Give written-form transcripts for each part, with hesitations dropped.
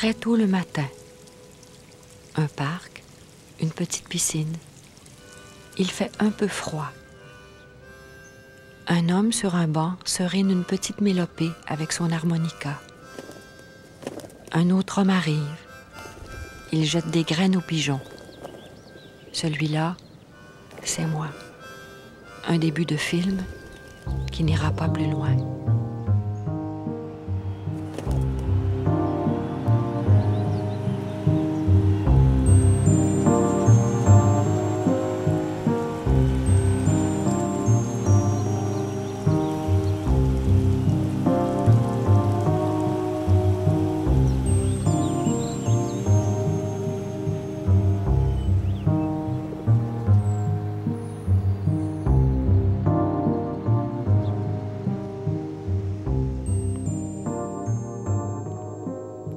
très tôt le matin. Un parc, une petite piscine. Il fait un peu froid. Un homme sur un banc serine une petite mélopée avec son harmonica. Un autre homme arrive. Il jette des graines aux pigeons. Celui-là, c'est moi. Un début de film qui n'ira pas plus loin.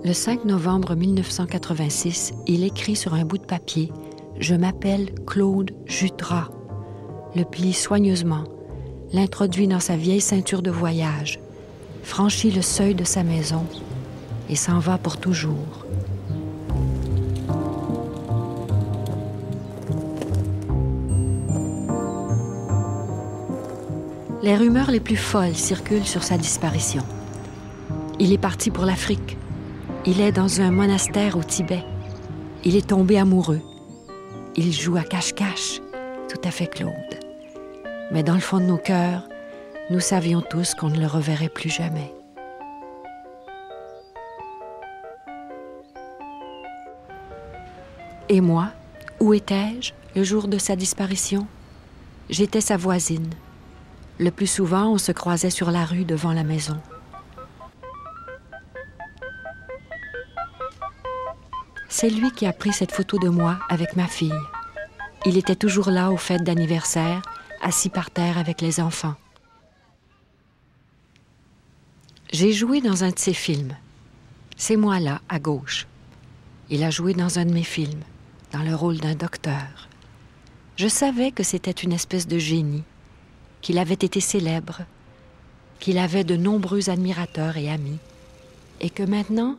Le 5 novembre 1986, il écrit sur un bout de papier « Je m'appelle Claude Jutras ». Le plie soigneusement, l'introduit dans sa vieille ceinture de voyage, franchit le seuil de sa maison et s'en va pour toujours. Les rumeurs les plus folles circulent sur sa disparition. Il est parti pour l'Afrique. Il est dans un monastère au Tibet. Il est tombé amoureux. Il joue à cache-cache, tout à fait Claude. Mais dans le fond de nos cœurs, nous savions tous qu'on ne le reverrait plus jamais. Et moi, où étais-je le jour de sa disparition? J'étais sa voisine. Le plus souvent, on se croisait sur la rue devant la maison. C'est lui qui a pris cette photo de moi avec ma fille. Il était toujours là aux fêtes d'anniversaire, assis par terre avec les enfants. J'ai joué dans un de ses films. C'est moi là, à gauche. Il a joué dans un de mes films, dans le rôle d'un docteur. Je savais que c'était une espèce de génie, qu'il avait été célèbre, qu'il avait de nombreux admirateurs et amis, et que maintenant,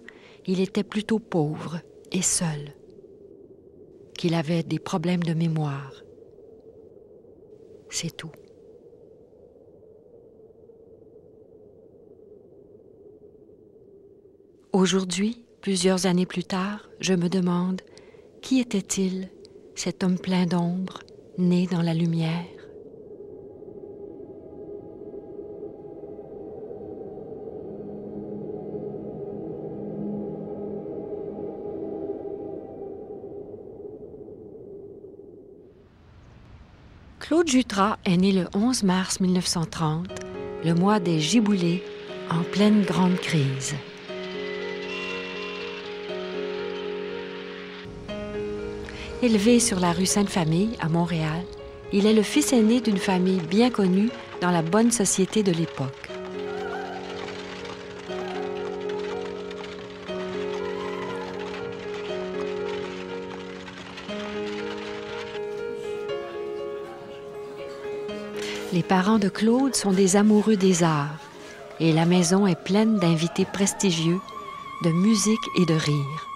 il était plutôt pauvre et seul, qu'il avait des problèmes de mémoire. C'est tout. Aujourd'hui, plusieurs années plus tard, je me demande qui était-il, cet homme plein d'ombre, né dans la lumière? Claude Jutras est né le 11 mars 1930, le mois des giboulées, en pleine grande crise. Élevé sur la rue Sainte-Famille, à Montréal, il est le fils aîné d'une famille bien connue dans la bonne société de l'époque. Les parents de Claude sont des amoureux des arts et la maison est pleine d'invités prestigieux, de musique et de rire.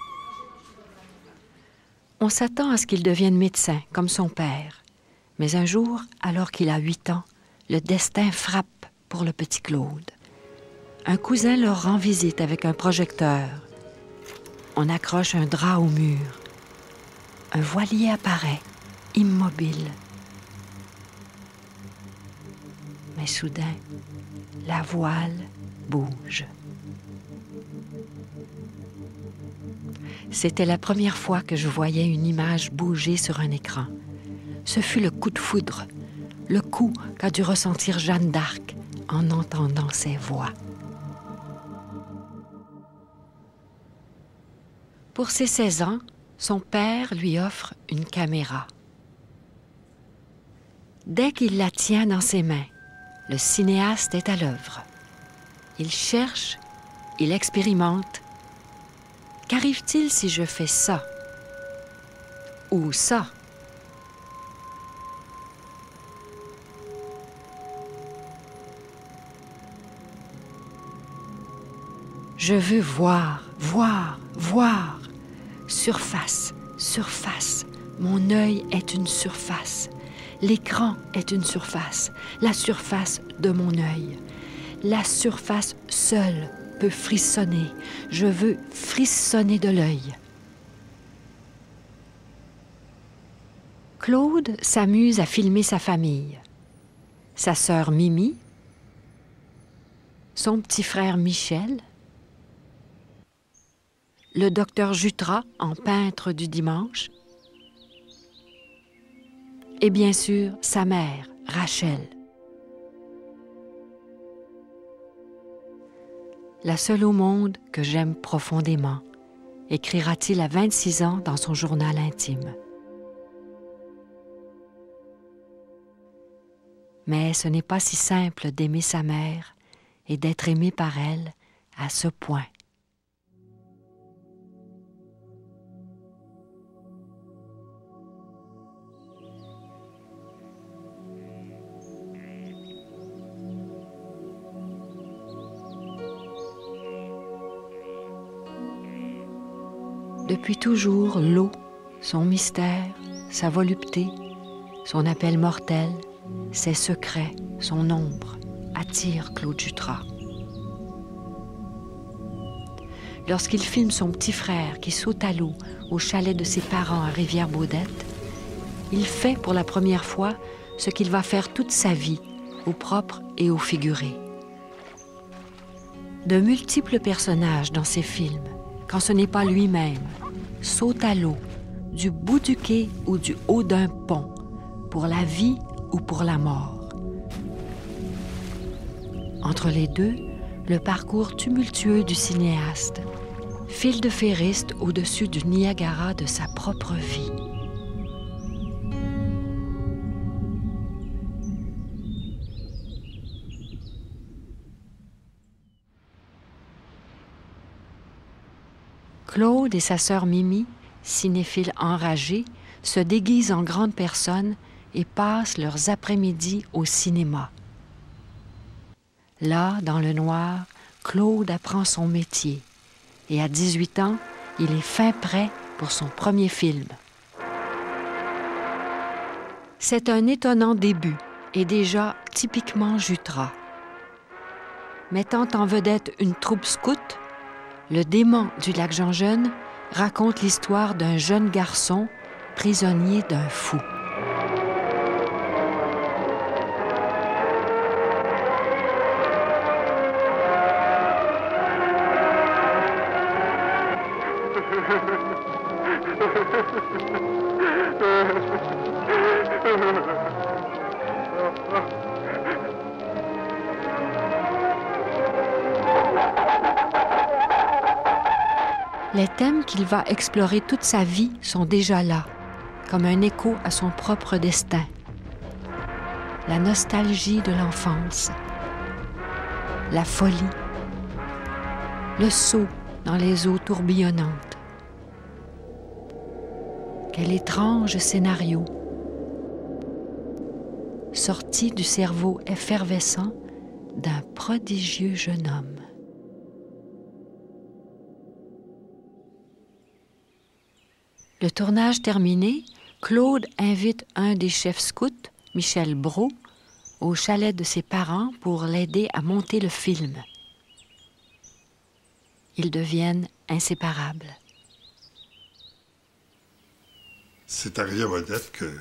On s'attend à ce qu'il devienne médecin, comme son père. Mais un jour, alors qu'il a 8 ans, le destin frappe pour le petit Claude. Un cousin leur rend visite avec un projecteur. On accroche un drap au mur. Un voilier apparaît, immobile. Mais soudain, la voile bouge. C'était la première fois que je voyais une image bouger sur un écran. Ce fut le coup de foudre, le coup qu'a dû ressentir Jeanne d'Arc en entendant ces voix. Pour ses 16 ans, son père lui offre une caméra. Dès qu'il la tient dans ses mains, le cinéaste est à l'œuvre. Il cherche, il expérimente. Qu'arrive-t-il si je fais ça? Ou ça? Je veux voir, voir, voir. voir. Surface, surface. Mon œil est une surface. L'écran est une surface. La surface de mon œil. La surface seule peut frissonner. Je veux frissonner de l'œil. Claude s'amuse à filmer sa famille. Sa sœur Mimi, son petit frère Michel, le docteur Jutras en peintre du dimanche, et bien sûr sa mère, Rachel. La seule au monde que j'aime profondément, écrira-t-il à 26 ans dans son journal intime. Mais ce n'est pas si simple d'aimer sa mère et d'être aimé par elle à ce point. Depuis toujours, l'eau, son mystère, sa volupté, son appel mortel, ses secrets, son ombre, attirent Claude Jutras. Lorsqu'il filme son petit frère qui saute à l'eau au chalet de ses parents à Rivière-Baudette, il fait pour la première fois ce qu'il va faire toute sa vie, au propre et au figuré. De multiples personnages dans ses films, quand ce n'est pas lui-même, sautent à l'eau, du bout du quai ou du haut d'un pont, pour la vie ou pour la mort. Entre les deux, le parcours tumultueux du cinéaste, fil de ferriste au-dessus du Niagara de sa propre vie. Claude et sa sœur Mimi, cinéphiles enragés, se déguisent en grandes personnes et passent leurs après-midi au cinéma. Là, dans le noir, Claude apprend son métier et à 18 ans, il est fin prêt pour son premier film. C'est un étonnant début et déjà typiquement Jutras. Mettant en vedette une troupe scout, Le démon du lac Jean-Jeune raconte l'histoire d'un jeune garçon prisonnier d'un fou. Les thèmes qu'il va explorer toute sa vie sont déjà là, comme un écho à son propre destin. La nostalgie de l'enfance, la folie, le saut dans les eaux tourbillonnantes. Quel étrange scénario, sorti du cerveau effervescent d'un prodigieux jeune homme. Le tournage terminé, Claude invite un des chefs scouts, Michel Brault, au chalet de ses parents pour l'aider à monter le film. Ils deviennent inséparables. C'est à Rivière-Baudette que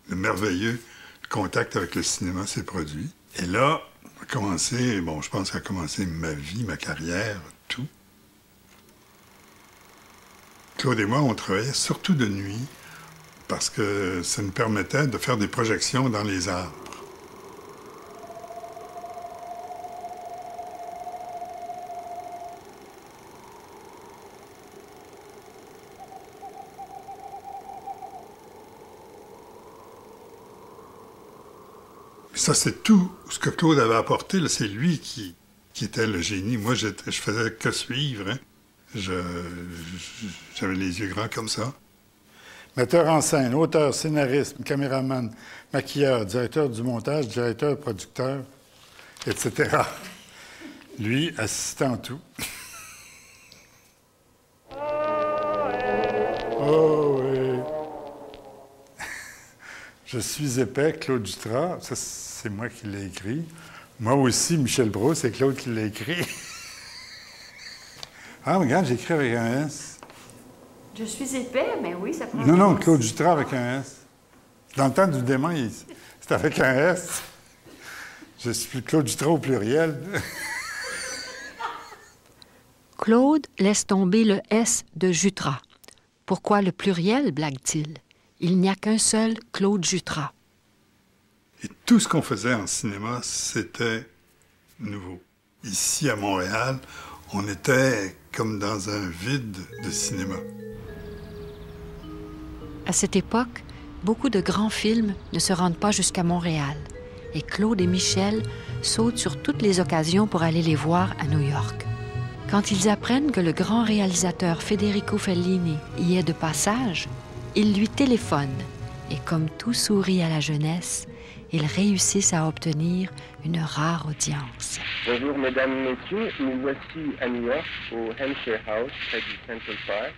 le merveilleux contact avec le cinéma s'est produit. Et là, a commencé, je pense qu'a commencé ma vie, ma carrière, tout. Claude et moi, on travaillait surtout de nuit parce que ça nous permettait de faire des projections dans les arbres. Ça, c'est tout ce que Claude avait apporté. C'est lui qui était le génie. Moi, je faisais que suivre. Hein. J'avais les yeux grands comme ça. Metteur en scène, auteur, scénariste, caméraman, maquilleur, directeur du montage, directeur, producteur, etc. Lui, assistant en tout. Je suis épais, Claude Jutras. Ça, c'est moi qui l'ai écrit. Moi aussi, Michel Brault, c'est Claude qui l'a écrit. Ah, regarde, j'ai écrit avec un S. Je suis épais, mais oui, ça prend. Non, Claude Jutras avec un S. Dans le temps du démon, c'est avec un S. Je suis Claude Jutras au pluriel. Claude laisse tomber le S de Jutras. Pourquoi le pluriel, blague-t-il? Il n'y a qu'un seul Claude Jutras. Et tout ce qu'on faisait en cinéma, c'était nouveau. Ici, à Montréal, on était comme dans un vide de cinéma. À cette époque, beaucoup de grands films ne se rendent pas jusqu'à Montréal. Et Claude et Michel sautent sur toutes les occasions pour aller les voir à New York. Quand ils apprennent que le grand réalisateur Federico Fellini y est de passage, ils lui téléphonent. Et comme tout sourit à la jeunesse, ils réussissent à obtenir une rare audience. Bonjour mesdames, messieurs, nous voici à New York, au Hampshire House, près du Central Park,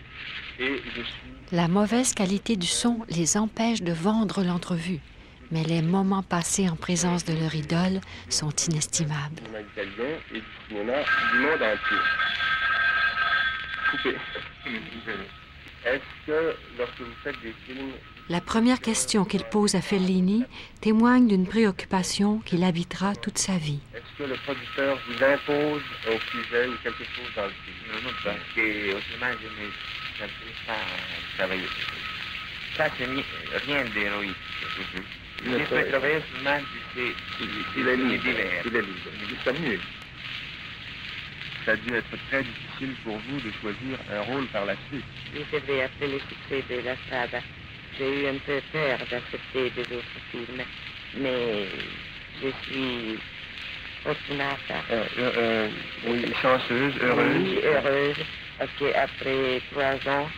et je suis... La mauvaise qualité du son les empêche de vendre l'entrevue, mais les moments passés en présence de leur idole sont inestimables. Du cinéma italien et du cinéma du monde entier. Coupé. Est-ce que lorsque vous faites des films... La première question qu'il pose à Fellini témoigne d'une préoccupation qui l'habitera toute sa vie. Est-ce que le producteur vous impose un sujet ou quelque chose dans le film? Non, parce qu'autrement, je ne peux pas travailler. Ça, c'est rien d'héroïque. Je peux travailler seulement si c'est divers. Il est libre. C'est mieux. Ça a dû être très difficile pour vous de choisir un rôle par la suite. Oui, c'est vrai, après le succès de La Strada, j'ai eu un peu peur d'accepter des autres films, mais je suis fortunata. Oui, chanceuse, heureuse. Oui, heureuse, parce qu'après 3 ans,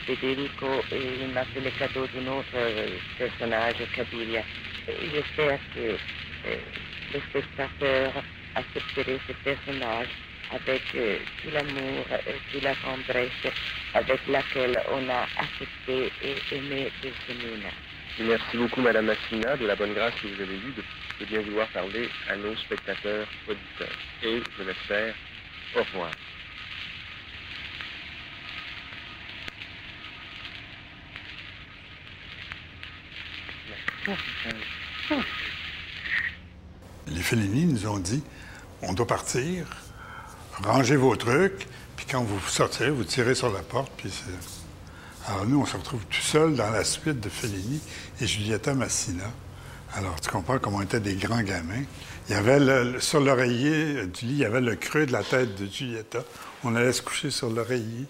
Federico il m'a fait le cadeau d'un autre personnage, Cabiria. J'espère que le spectateur accepterait ce personnage avec tout l'amour et toute la tendresse avec laquelle on a accepté et aimé Desdemona. Merci beaucoup, Madame Massina, de la bonne grâce que vous avez eue de bien vouloir parler à nos spectateurs auditeurs. Et, je l'espère, au revoir. Les Fellini nous ont dit, on doit partir, rangez vos trucs, puis quand vous sortirez, vous tirez sur la porte, puis c'est... Alors nous, on se retrouve tout seul dans la suite de Fellini et Giulietta Massina. Alors, tu comprends comment on était des grands gamins. Il y avait sur l'oreiller du lit, il y avait le creux de la tête de Giulietta. On allait se coucher sur l'oreiller.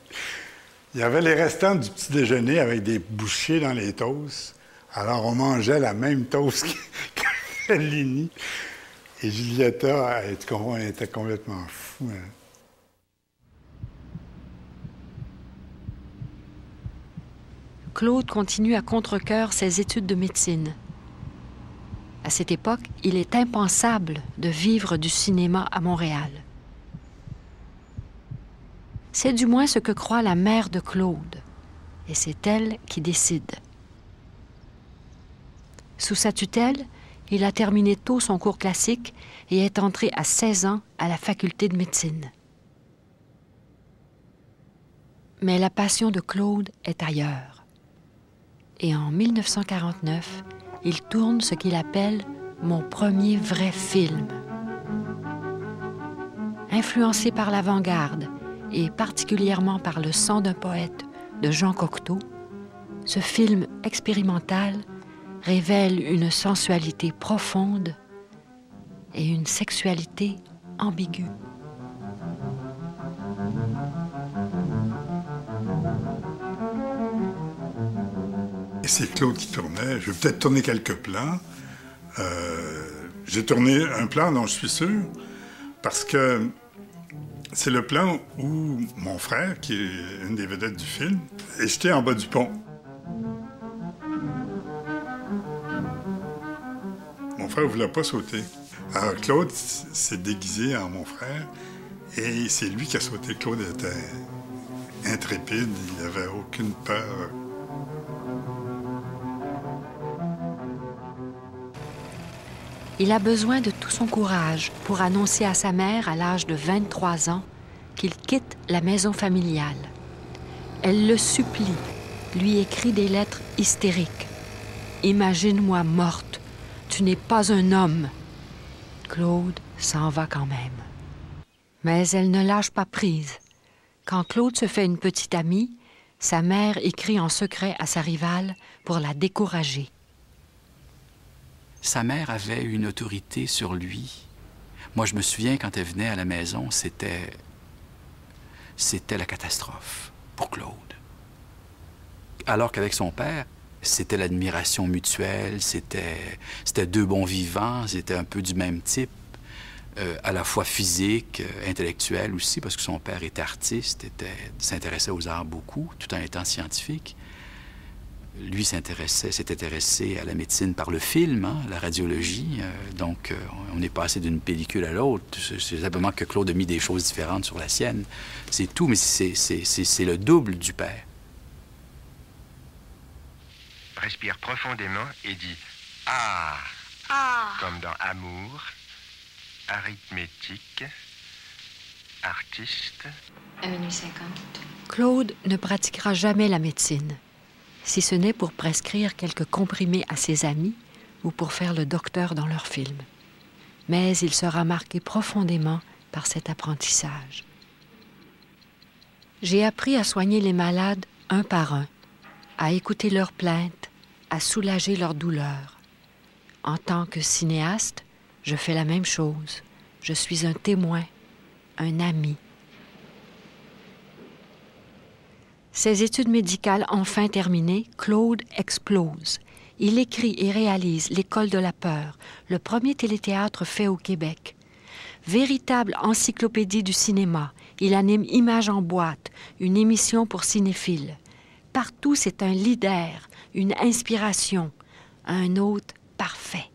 Il y avait les restants du petit déjeuner avec des bouchées dans les toasts. Alors, on mangeait la même toast que Fellini. Et Giulietta, tu comprends, elle était complètement fou. Hein? Claude continue à contre-cœur ses études de médecine. À cette époque, il est impensable de vivre du cinéma à Montréal. C'est du moins ce que croit la mère de Claude, et c'est elle qui décide. Sous sa tutelle, il a terminé tôt son cours classique et est entré à 16 ans à la faculté de médecine. Mais la passion de Claude est ailleurs. Et en 1949, il tourne ce qu'il appelle « mon premier vrai film ». Influencé par l'avant-garde et particulièrement par Le sang d'un poète de Jean Cocteau, ce film expérimental révèle une sensualité profonde et une sexualité ambiguë. Et c'est Claude qui tournait. Je vais peut-être tourner quelques plans. J'ai tourné un plan dont je suis sûr, parce que c'est le plan où mon frère, qui est une des vedettes du film, est jeté en bas du pont. Mon frère ne voulait pas sauter. Alors Claude s'est déguisé en mon frère et c'est lui qui a sauté. Claude était intrépide, il n'avait aucune peur. Il a besoin de tout son courage pour annoncer à sa mère, à l'âge de 23 ans, qu'il quitte la maison familiale. Elle le supplie, lui écrit des lettres hystériques. « Imagine-moi morte, tu n'es pas un homme. » Claude s'en va quand même. Mais elle ne lâche pas prise. Quand Claude se fait une petite amie, sa mère écrit en secret à sa rivale pour la décourager. Sa mère avait une autorité sur lui. Moi, je me souviens, quand elle venait à la maison, c'était la catastrophe pour Claude. Alors qu'avec son père, c'était l'admiration mutuelle, c'était deux bons vivants, c'était un peu du même type, à la fois physique, intellectuel aussi, parce que son père était artiste, s'intéressait aux arts beaucoup, tout en étant scientifique. Lui s'est intéressé à la médecine par le film, hein, la radiologie. Donc, on est passé d'une pellicule à l'autre. C'est simplement que Claude a mis des choses différentes sur la sienne. C'est tout, mais c'est le double du père. Respire profondément et dit « Ah !» comme dans amour, arithmétique, artiste. À minuit 50. Claude ne pratiquera jamais la médecine, si ce n'est pour prescrire quelques comprimés à ses amis ou pour faire le docteur dans leurs films. Mais il sera marqué profondément par cet apprentissage. J'ai appris à soigner les malades un par un, à écouter leurs plaintes, à soulager leurs douleurs. En tant que cinéaste, je fais la même chose. Je suis un témoin, un ami. Ses études médicales enfin terminées, Claude explose. Il écrit et réalise L'École de la peur, le premier téléthéâtre fait au Québec. Véritable encyclopédie du cinéma, il anime Images en boîte, une émission pour cinéphiles. Partout, c'est un leader, une inspiration, un hôte parfait.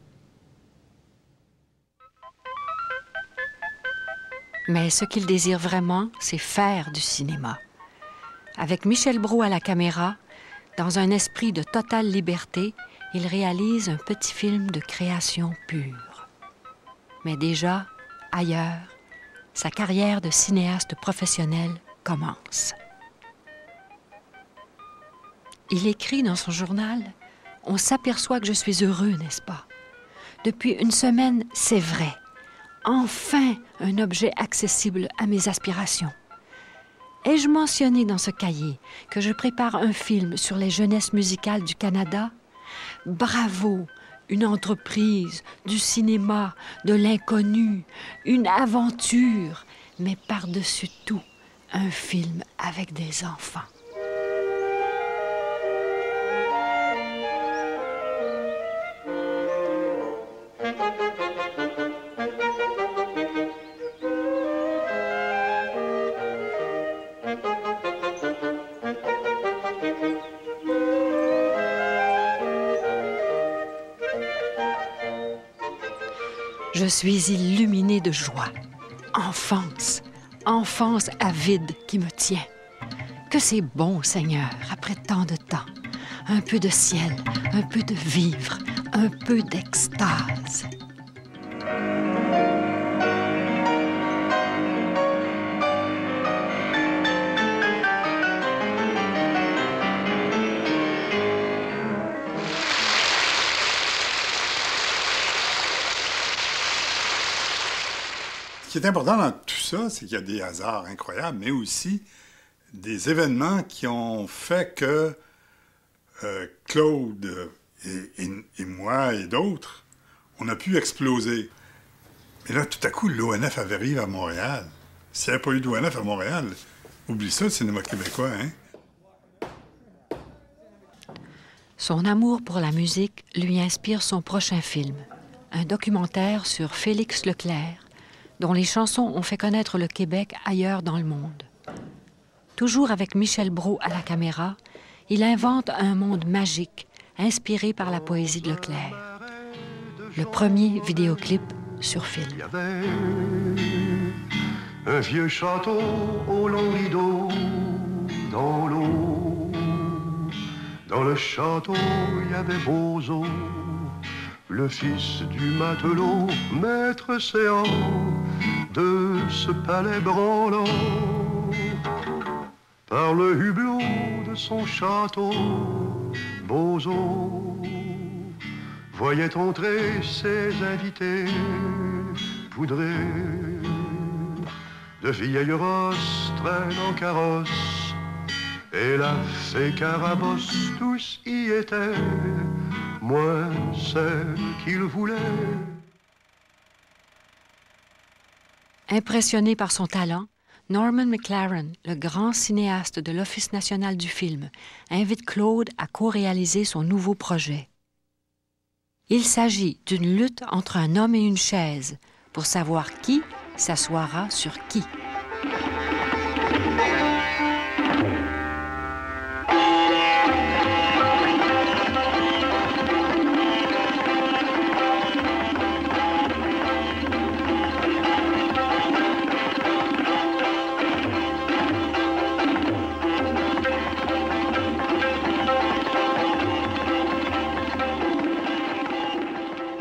Mais ce qu'il désire vraiment, c'est faire du cinéma. Avec Michel Brault à la caméra, dans un esprit de totale liberté, il réalise un petit film de création pure. Mais déjà, ailleurs, sa carrière de cinéaste professionnel commence. Il écrit dans son journal « On s'aperçoit que je suis heureux, n'est-ce pas? Depuis une semaine, c'est vrai. Enfin, un objet accessible à mes aspirations. Ai-je mentionné dans ce cahier que je prépare un film sur les jeunesses musicales du Canada? Bravo! Une entreprise, du cinéma, de l'inconnu, une aventure, mais par-dessus tout, un film avec des enfants. Je suis illuminée de joie. Enfance, enfance avide qui me tient. Que c'est bon, Seigneur, après tant de temps. Un peu de ciel, un peu de vivre, un peu d'extase. Ce qui est important dans tout ça, c'est qu'il y a des hasards incroyables, mais aussi des événements qui ont fait que Claude et moi et d'autres, on a pu exploser. Mais là, tout à coup, l'ONF arrive à Montréal. S'il n'y avait pas eu d'ONF à Montréal, oublie ça, le cinéma québécois, hein? Son amour pour la musique lui inspire son prochain film, un documentaire sur Félix Leclerc, dont les chansons ont fait connaître le Québec ailleurs dans le monde. Toujours avec Michel Brault à la caméra, il invente un monde magique, inspiré par la poésie de Leclerc. Le premier vidéoclip sur film. Il y avait un vieux château au long rideau dans l'eau. Dans le château, il y avait beaux eaux, le fils du matelot, maître séant de ce palais branlant, par le hublot de son château, Bozo voyait entrer ses invités poudrés de vieilles rosses traînent en carrosse, et la fée Carabosse, tous y étaient, moins celle qu'il voulait. Impressionné par son talent, Norman McLaren, le grand cinéaste de l'Office national du film, invite Claude à co-réaliser son nouveau projet. Il s'agit d'une lutte entre un homme et une chaise pour savoir qui s'assoira sur qui.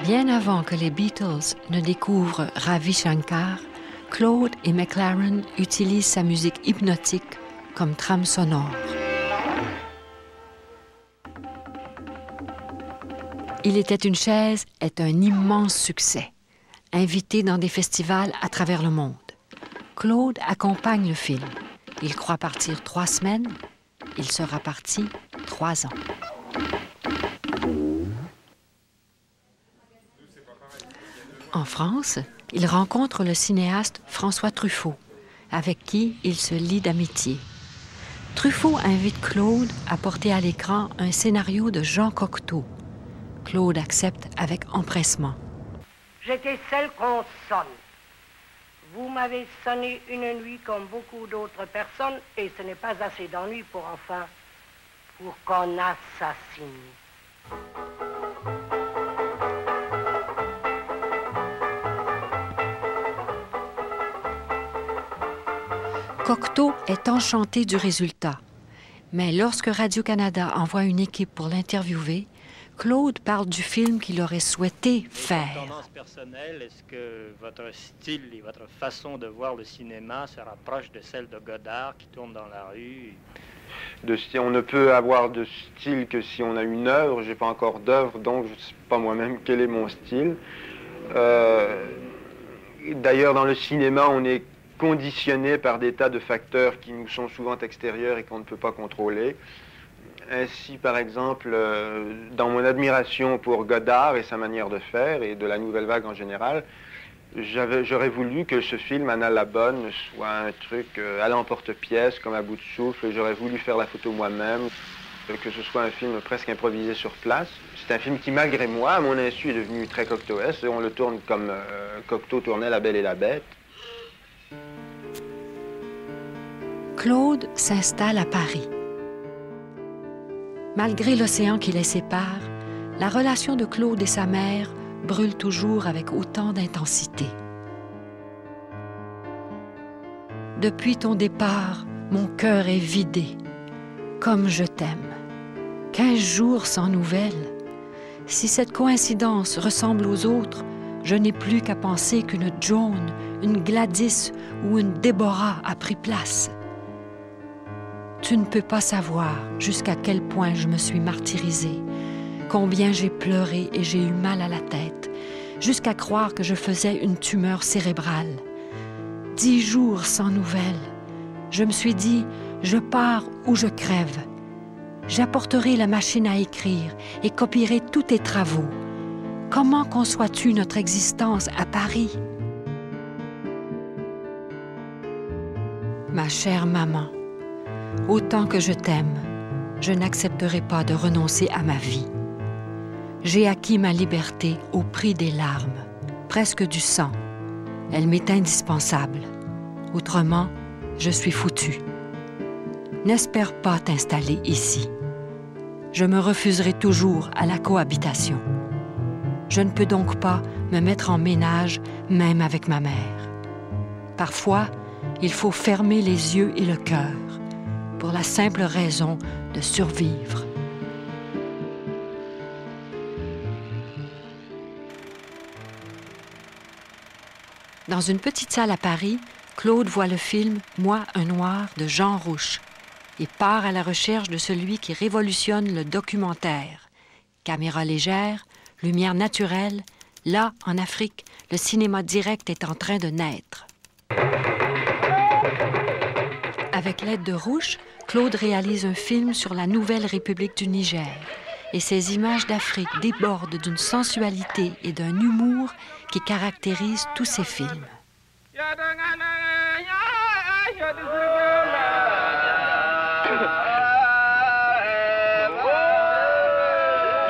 Bien avant que les Beatles ne découvrent Ravi Shankar, Claude et McLaren utilisent sa musique hypnotique comme trame sonore. Il était une chaise est un immense succès, invité dans des festivals à travers le monde. Claude accompagne le film. Il croit partir 3 semaines, il sera parti 3 ans. En France, il rencontre le cinéaste François Truffaut, avec qui il se lie d'amitié. Truffaut invite Claude à porter à l'écran un scénario de Jean Cocteau. Claude accepte avec empressement. J'étais celle qu'on sonne. Vous m'avez sonné une nuit comme beaucoup d'autres personnes, et ce n'est pas assez d'ennui pour qu'on assassine. Cocteau est enchanté du résultat. Mais lorsque Radio-Canada envoie une équipe pour l'interviewer, Claude parle du film qu'il aurait souhaité faire. Tendance personnelle, est-ce que votre style et votre façon de voir le cinéma se rapproche de celle de Godard qui tourne dans la rue? On ne peut avoir de style que si on a une œuvre. Je n'ai pas encore d'œuvre, donc je ne sais pas moi-même quel est mon style. D'ailleurs, dans le cinéma, on est conditionné par des tas de facteurs qui nous sont souvent extérieurs et qu'on ne peut pas contrôler. Ainsi, par exemple, dans mon admiration pour Godard et sa manière de faire, et de la nouvelle vague en général, j'aurais voulu que ce film, Anna la Bonne, soit un truc à l'emporte-pièce, comme à bout de souffle. J'aurais voulu faire la photo moi-même, que ce soit un film presque improvisé sur place. C'est un film qui, malgré moi, à mon insu, est devenu très cocteauesque. On le tourne comme Cocteau tournait La Belle et la Bête. Claude s'installe à Paris. Malgré l'océan qui les sépare, la relation de Claude et sa mère brûle toujours avec autant d'intensité. Depuis ton départ, mon cœur est vidé. Comme je t'aime. 15 jours sans nouvelles. Si cette coïncidence ressemble aux autres, je n'ai plus qu'à penser qu'une Joan, une Gladys ou une Déborah a pris place. Tu ne peux pas savoir jusqu'à quel point je me suis martyrisée, combien j'ai pleuré et j'ai eu mal à la tête, jusqu'à croire que je faisais une tumeur cérébrale. 10 jours sans nouvelles. Je me suis dit, je pars ou je crève. J'apporterai la machine à écrire et copierai tous tes travaux. Comment conçois-tu notre existence à Paris? Ma chère maman, autant que je t'aime, je n'accepterai pas de renoncer à ma vie. J'ai acquis ma liberté au prix des larmes, presque du sang. Elle m'est indispensable. Autrement, je suis foutue. N'espère pas t'installer ici. Je me refuserai toujours à la cohabitation. Je ne peux donc pas me mettre en ménage, même avec ma mère. Parfois, il faut fermer les yeux et le cœur, pour la simple raison de survivre. Dans une petite salle à Paris, Claude voit le film « Moi, un noir » de Jean Rouch et part à la recherche de celui qui révolutionne le documentaire. Caméra légère, lumière naturelle, là, en Afrique, le cinéma direct est en train de naître. Avec l'aide de Rouch, Claude réalise un film sur la nouvelle République du Niger. Et ces images d'Afrique débordent d'une sensualité et d'un humour qui caractérisent tous ses films.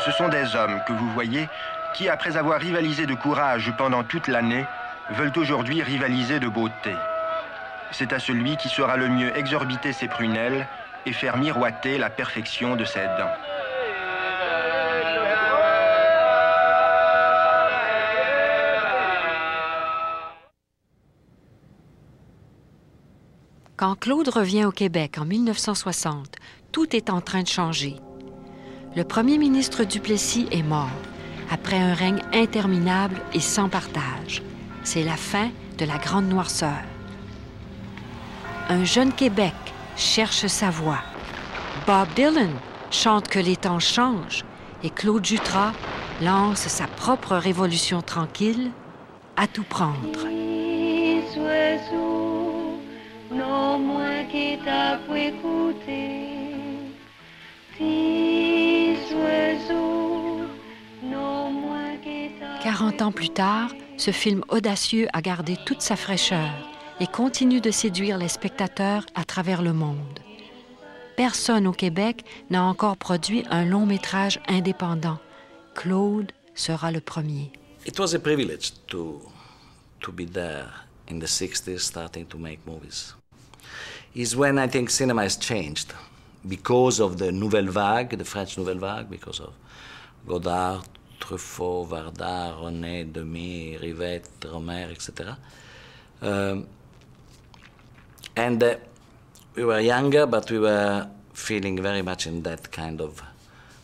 Ce sont des hommes que vous voyez qui, après avoir rivalisé de courage pendant toute l'année, veulent aujourd'hui rivaliser de beauté. C'est à celui qui saura le mieux exorbiter ses prunelles et faire miroiter la perfection de ses dents. Quand Claude revient au Québec en 1960, tout est en train de changer. Le premier ministre Duplessis est mort, après un règne interminable et sans partage. C'est la fin de la Grande Noirceur. Un jeune Québec cherche sa voix. Bob Dylan chante que les temps changent et Claude Jutras lance sa propre révolution tranquille, à tout prendre. Non moins qui t'a pu écouter, 40 ans plus tard, ce film audacieux a gardé toute sa fraîcheur et continue de séduire les spectateurs à travers le monde. Personne au Québec n'a encore produit un long-métrage indépendant. Claude sera le premier. It was a privilege to be there in the 60s, starting to make movies. Is when I think cinema has changed because of the Nouvelle Vague, the French Nouvelle Vague, because of Godard, Truffaut, Vardar, René, Demy, Rivette, Romer, etc. We were younger, but we were feeling very much in that kind of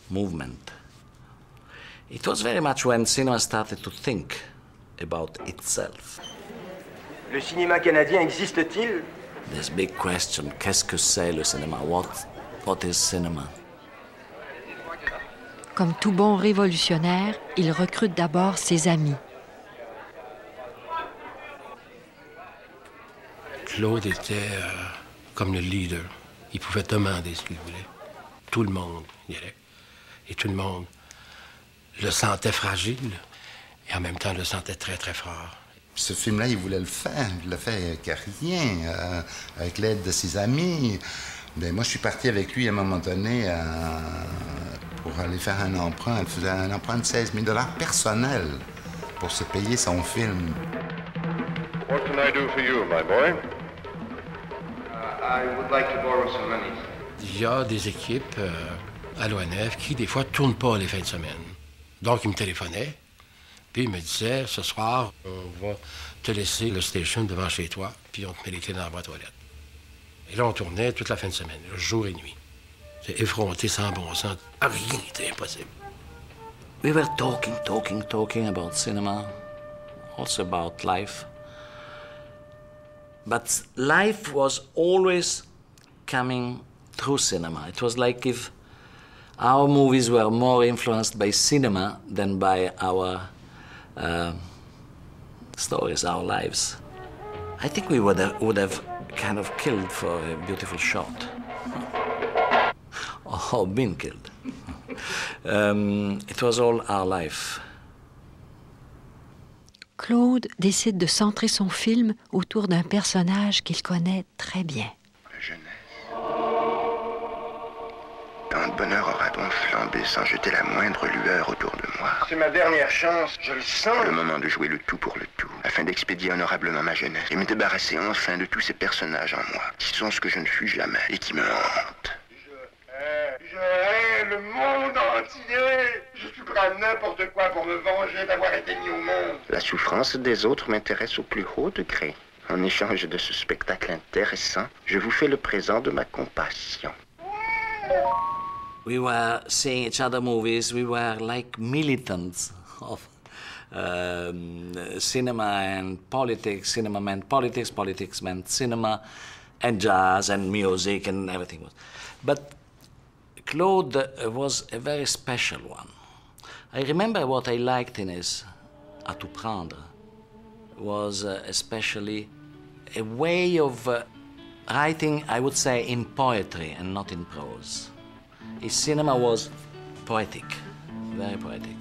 movement. It was very much when cinema started to think about itself. Le cinéma canadien existe-t-il? This big question, qu'est-ce que c'est le cinéma? What is cinema? Comme tout bon révolutionnaire, il recrute d'abord ses amis. Claude était comme le leader. Il pouvait demander ce qu'il voulait. Tout le monde y allait. Et tout le monde le sentait fragile et en même temps le sentait très, très fort. Ce film-là, il voulait le faire. Il l'a fait avec rien, avec l'aide de ses amis. Mais moi, je suis parti avec lui à un moment donné pour aller faire un emprunt. Il faisait un emprunt de 16 000 $ personnel pour se payer son film. What can I do for you, my boy? I would like to borrow some money. Il y a des équipes à l'ONF qui, des fois, ne tournent pas les fins de semaine. Donc, il me téléphonait, puis il me disait, ce soir, on va te laisser le station devant chez toi, puis on te met les clés dans la boîte aux toilettes. Et là, on tournait toute la fin de semaine, jour et nuit. C'est effronté, sans bon sens. Rien n'était impossible. We were talking about cinema, also about life. But life was always coming through cinema. It was like if our movies were more influenced by cinema than by our stories, our lives. I think we would have kind of killed for a beautiful shot. Or been killed. It was all our life. Claude décide de centrer son film autour d'un personnage qu'il connaît très bien. La jeunesse. Tant de bonheur aura donc flambé sans jeter la moindre lueur autour de moi. C'est ma dernière chance, je le sens. Le moment de jouer le tout pour le tout, afin d'expédier honorablement ma jeunesse et me débarrasser enfin de tous ces personnages en moi, qui sont ce que je ne fus jamais et qui me hantent. Je hais le monde entier. Je suis prêt à n'importe quoi pour me venger d'avoir été mis au monde. La souffrance des autres m'intéresse au plus haut degré. En échange de ce spectacle intéressant, je vous fais le présent de ma compassion. We were seeing each other movies. We were like militants of cinema and politics, cinema meant politics, politics meant cinema, and jazz and music and everything. But Claude was a very special one. I remember what I liked in his À tout prendre was especially a way of writing, I would say, in poetry and not in prose. His cinema was poetic, very poetic.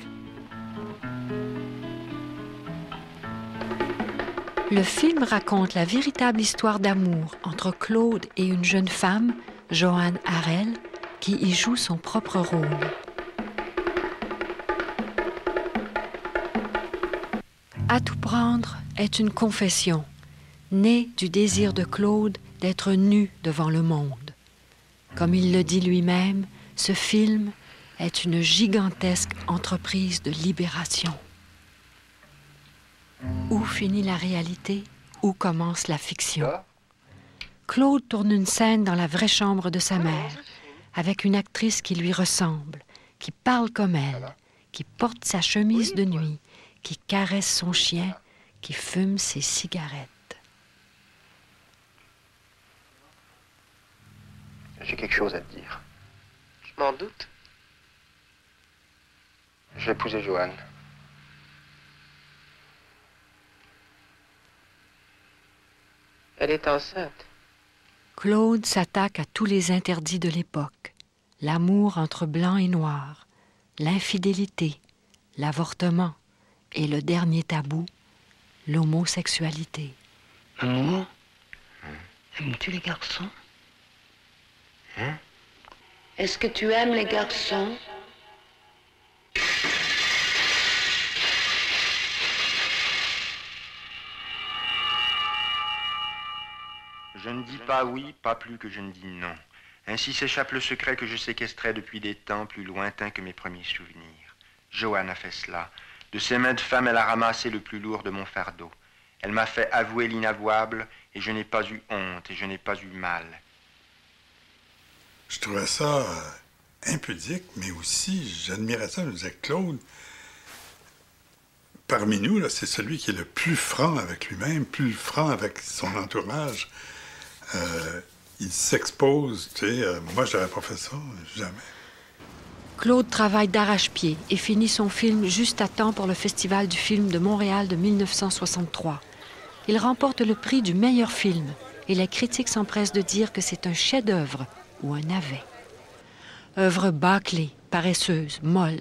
Le film raconte la véritable histoire d'amour entre Claude et une jeune femme, Johanne Harel, qui y joue son propre rôle. À tout prendre est une confession, née du désir de Claude d'être nu devant le monde. Comme il le dit lui-même, ce film est une gigantesque entreprise de libération. Où finit la réalité? Où commence la fiction? Claude tourne une scène dans la vraie chambre de sa mère, avec une actrice qui lui ressemble, qui parle comme elle, qui porte sa chemise de nuit, qui caresse son chien, qui fume ses cigarettes. J'ai quelque chose à te dire. Je m'en doute. J'ai épousé Johanne. Elle est enceinte. Claude s'attaque à tous les interdits de l'époque. L'amour entre blanc et noir, l'infidélité, l'avortement et le dernier tabou, l'homosexualité. Amour, aimes-tu les garçons? Est-ce que tu aimes les garçons? Je ne dis pas oui, pas plus que je ne dis non. Ainsi s'échappe le secret que je séquestrais depuis des temps plus lointains que mes premiers souvenirs. Johanne a fait cela. De ses mains de femme, elle a ramassé le plus lourd de mon fardeau. Elle m'a fait avouer l'inavouable, et je n'ai pas eu honte, et je n'ai pas eu mal. Je trouvais ça impudique, mais aussi, j'admirais ça. Je me disais, Claude, parmi nous, là, c'est celui qui est le plus franc avec lui-même, plus franc avec son entourage. Il s'expose, tu sais. Moi, je n'aurais pas fait ça, jamais. Claude travaille d'arrache-pied et finit son film juste à temps pour le Festival du film de Montréal de 1963. Il remporte le prix du meilleur film et les critiques s'empressent de dire que c'est un chef-d'œuvre ou un navet. Œuvre bâclée, paresseuse, molle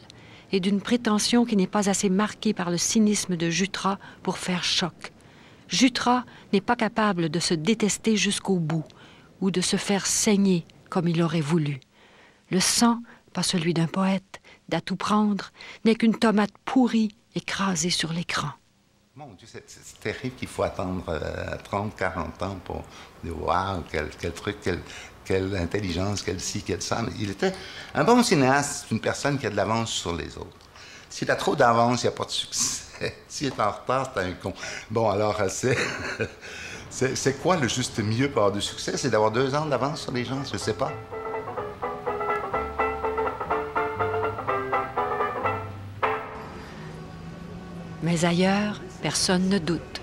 et d'une prétention qui n'est pas assez marquée par le cynisme de Jutras pour faire choc. Jutras n'est pas capable de se détester jusqu'au bout ou de se faire saigner comme il aurait voulu. Le sang, pas celui d'un poète, d'à tout prendre, n'est qu'une tomate pourrie écrasée sur l'écran. Mon Dieu, c'est terrible qu'il faut attendre 30, 40 ans pour dire « Wow, quel truc, quelle intelligence, quelle ci, quelle ça. » Il était un bon cinéaste, une personne qui a de l'avance sur les autres. S'il a trop d'avance, il n'y a pas de succès. S'il est en retard, c'est un con. Bon, alors, c'est quoi le juste milieu pour avoir du succès? C'est d'avoir 2 ans d'avance sur les gens? Je ne sais pas. Mais ailleurs, personne ne doute.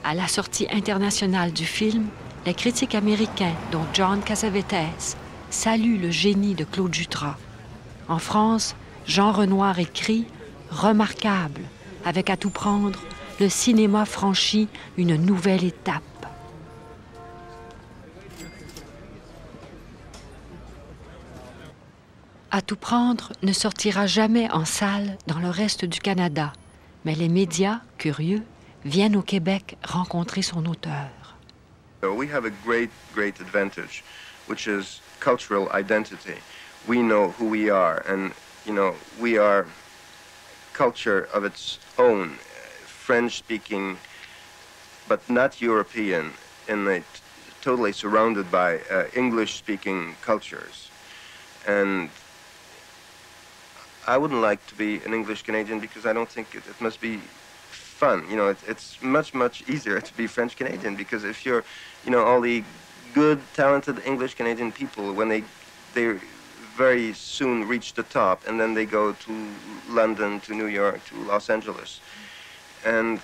À la sortie internationale du film, les critiques américains, dont John Cassavetes, saluent le génie de Claude Jutras. En France, Jean Renoir écrit « Remarquable, avec à tout prendre, le cinéma franchit une nouvelle étape. » À tout prendre ne sortira jamais en salle dans le reste du Canada, mais les médias, curieux, viennent au Québec rencontrer son auteur. We have a great advantage, which is cultural identity. We know who we are, and, we are culture of its own, French-speaking, but not European, and totally surrounded by English-speaking cultures. And I wouldn't like to be an English Canadian because I don't think it must be fun. It's much easier to be French Canadian because if you're, all the good, talented English Canadian people, when they very soon reach the top and then they go to London, to New York, to Los Angeles, and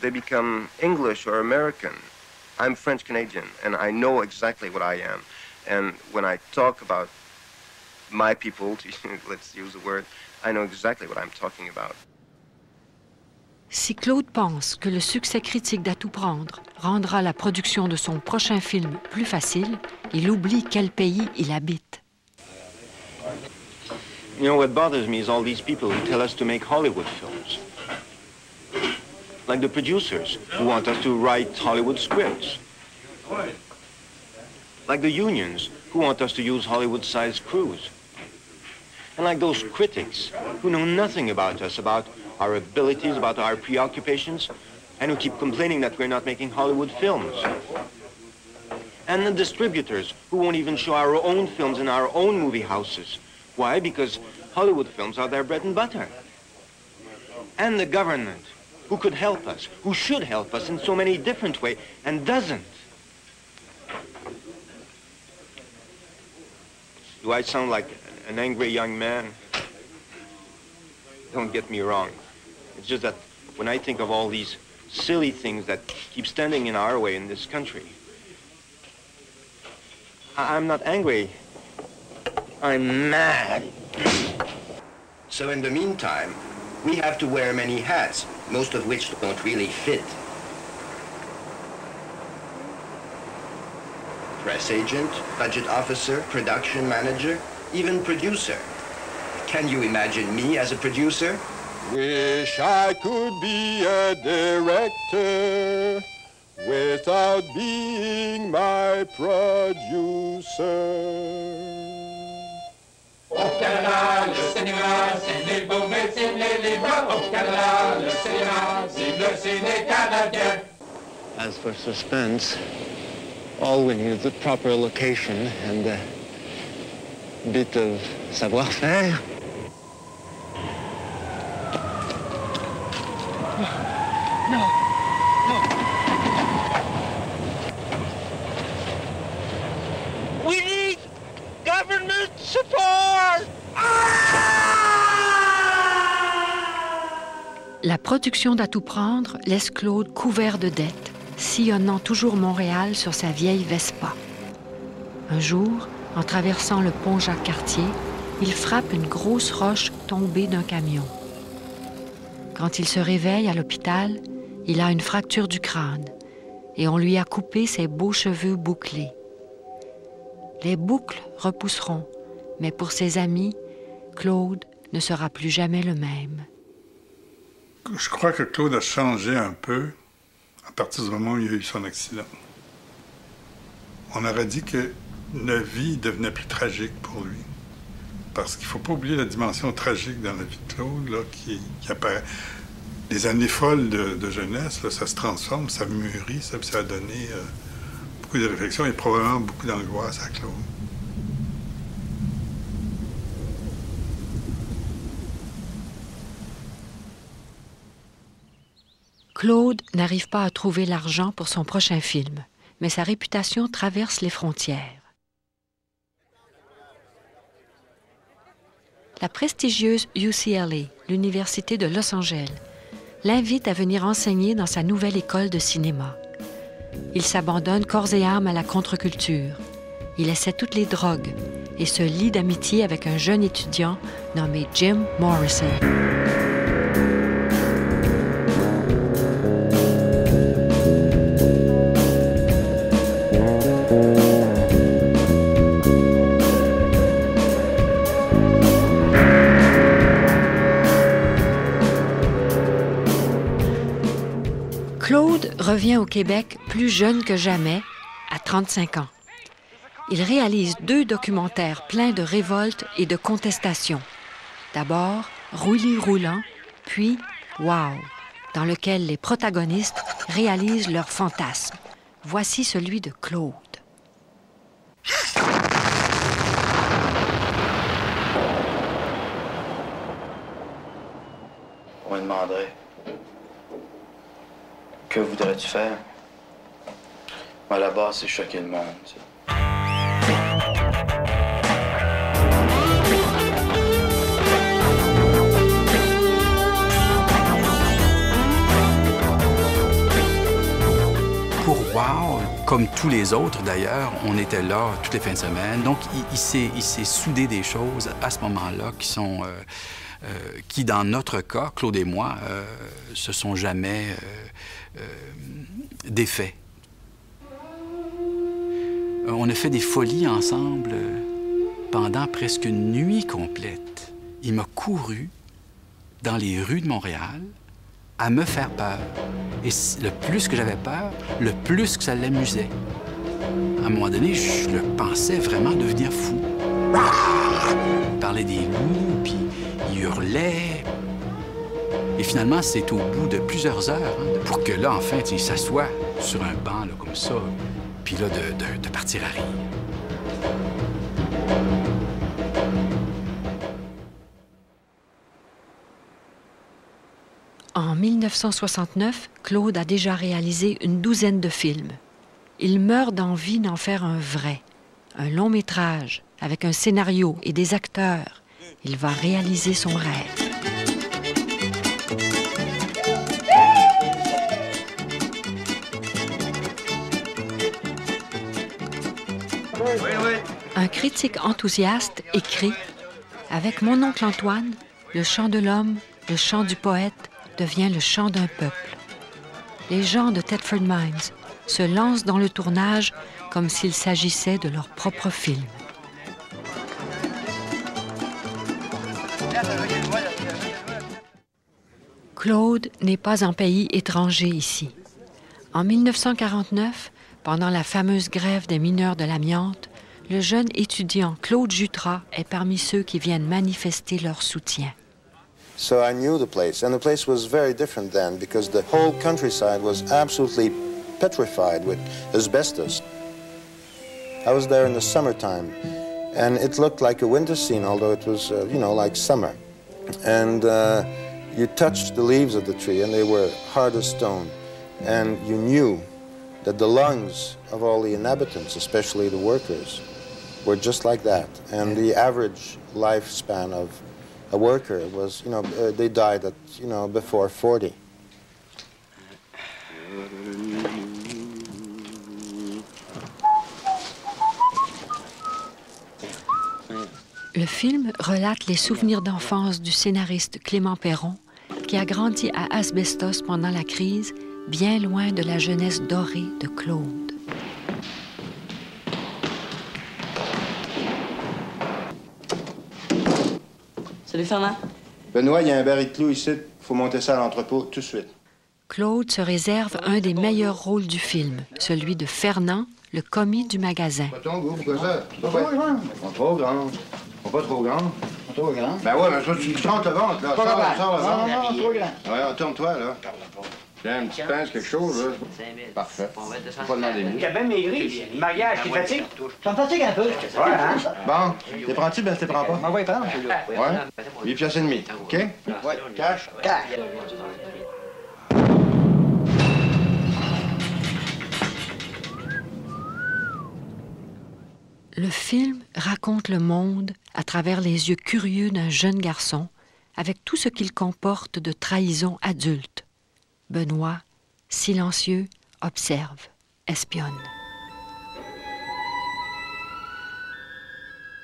they become English or American. I'm French Canadian, and I know exactly what I am. And when I talk about my people, let's use the word, I know exactly what I'm talking about. Si Claude pense que le succès critique d'À tout prendre rendra la production de son prochain film plus facile, il oublie quel pays il habite. You know, what bothers me is all these people who tell us to make Hollywood films. Like the producers who want us to write Hollywood scripts. Like the unions who want us to use Hollywood-sized crews. And like those critics who know nothing about us, about our abilities, about our preoccupations, and who keep complaining that we're not making Hollywood films. And the distributors who won't even show our own films in our own movie houses. Why? Because Hollywood films are their bread and butter. And the government, who could help us, who should help us in so many different ways, and doesn't. Do I sound like an angry young man? Don't get me wrong. It's just that when I think of all these silly things that keep standing in our way in this country, I'm not angry. I'm mad. So in the meantime, we have to wear many hats, most of which don't really fit. Press agent, budget officer, production manager, even producer. Can you imagine me as a producer? Wish I could be a director without being my producer. Au Canada, le cinéma, c'est les beaux métiers, les livres. Au Canada, le cinéma, c'est le ciné canadien. As for suspense, all we need is the proper location and a bit of savoir-faire. No, no. We need government support! La production d'À tout prendre laisse Claude couvert de dettes, sillonnant toujours Montréal sur sa vieille Vespa. Un jour, en traversant le pont Jacques-Cartier, il frappe une grosse roche tombée d'un camion. Quand il se réveille à l'hôpital, il a une fracture du crâne et on lui a coupé ses beaux cheveux bouclés. Les boucles repousseront, mais pour ses amis, Claude ne sera plus jamais le même. Je crois que Claude a changé un peu à partir du moment où il y a eu son accident. On aurait dit que la vie devenait plus tragique pour lui. Parce qu'il ne faut pas oublier la dimension tragique dans la vie de Claude, là, qui apparaît. Les années folles de jeunesse, là, ça se transforme, ça mûrit, ça a donné beaucoup de réflexions et probablement beaucoup d'angoisse à Claude. Claude n'arrive pas à trouver l'argent pour son prochain film, mais sa réputation traverse les frontières. La prestigieuse UCLA, l'Université de Los Angeles, l'invite à venir enseigner dans sa nouvelle école de cinéma. Il s'abandonne corps et âme à la contre-culture. Il essaie toutes les drogues et se lie d'amitié avec un jeune étudiant nommé Jim Morrison. Claude revient au Québec plus jeune que jamais, à 35 ans. Il réalise 2 documentaires pleins de révolte et de contestation. D'abord, Roulis roulant, puis Wow, dans lequel les protagonistes réalisent leurs fantasmes. Voici celui de Claude. On me demanderait, que voudrais-tu faire? À la base, c'est choquer le monde, tu sais. Comme tous les autres, d'ailleurs, on était là toutes les fins de semaine. Donc, il s'est soudé des choses à ce moment-là qui, dans notre cas, Claude et moi, se sont jamais défaits. On a fait des folies ensemble pendant presque une nuit complète. Il m'a couru dans les rues de Montréal à me faire peur. Et le plus que j'avais peur, le plus que ça l'amusait. À un moment donné, je le pensais vraiment devenir fou. Il parlait des loups, puis il hurlait. Et finalement, c'est au bout de plusieurs heures, pour que là, enfin, il s'assoie sur un banc, là, comme ça, puis là, de partir à rire. En 1969, Claude a déjà réalisé une douzaine de films. Il meurt d'envie d'en faire un vrai, un long métrage, avec un scénario et des acteurs. Il va réaliser son rêve. Un critique enthousiaste écrit « Avec mon oncle Antoine, le chant de l'homme, le chant du poète devient le chant d'un peuple. Les gens de Thetford Mines se lancent dans le tournage comme s'il s'agissait de leur propre film. » Claude n'est pas en pays étranger ici. En 1949, pendant la fameuse grève des mineurs de l'amiante, le jeune étudiant Claude Jutras est parmi ceux qui viennent manifester leur soutien. So I knew the place, and the place was very different then because the whole countryside was absolutely petrified with asbestos. I was there in the summertime, and it looked like a winter scene, although it was, like summer. And you touched the leaves of the tree, and they were hard as stone. And you knew that the lungs of all the inhabitants, especially the workers, were just like that. And the average lifespan of a worker was, they died at, before 40. Le film relate les souvenirs d'enfance du scénariste Clément Perron, qui a grandi à Asbestos pendant la crise, bien loin de la jeunesse dorée de Claude. Salut Fernand. Benoît, il y a un baril de clous ici. Il faut monter ça à l'entrepôt tout de suite. Claude se réserve un des meilleurs rôles du film, celui de Fernand, le commis du magasin. Pas ton goût, pourquoi ça? Pas trop grand. Pas trop grand. Pas trop grand. Ben ouais, mais ça, tu te rentres le ventre, là. Sors le ventre. Non, trop grand. Ouais, tourne-toi, là. Tiens, un petit pince, quelque chose, là. Parfait. Pas demander mieux. Il a bien maigri. Le mariage, tu fatigues? Ça me fatigue un peu. Ouais, hein? Bon, t'es prends-tu, ben, t'es prends pas? On va y prendre. Ouais. 8 piastres et demi, OK? Ouais. Cash? Cash. Le film raconte le monde à travers les yeux curieux d'un jeune garçon, avec tout ce qu'il comporte de trahison adulte. Benoît, silencieux, observe, espionne.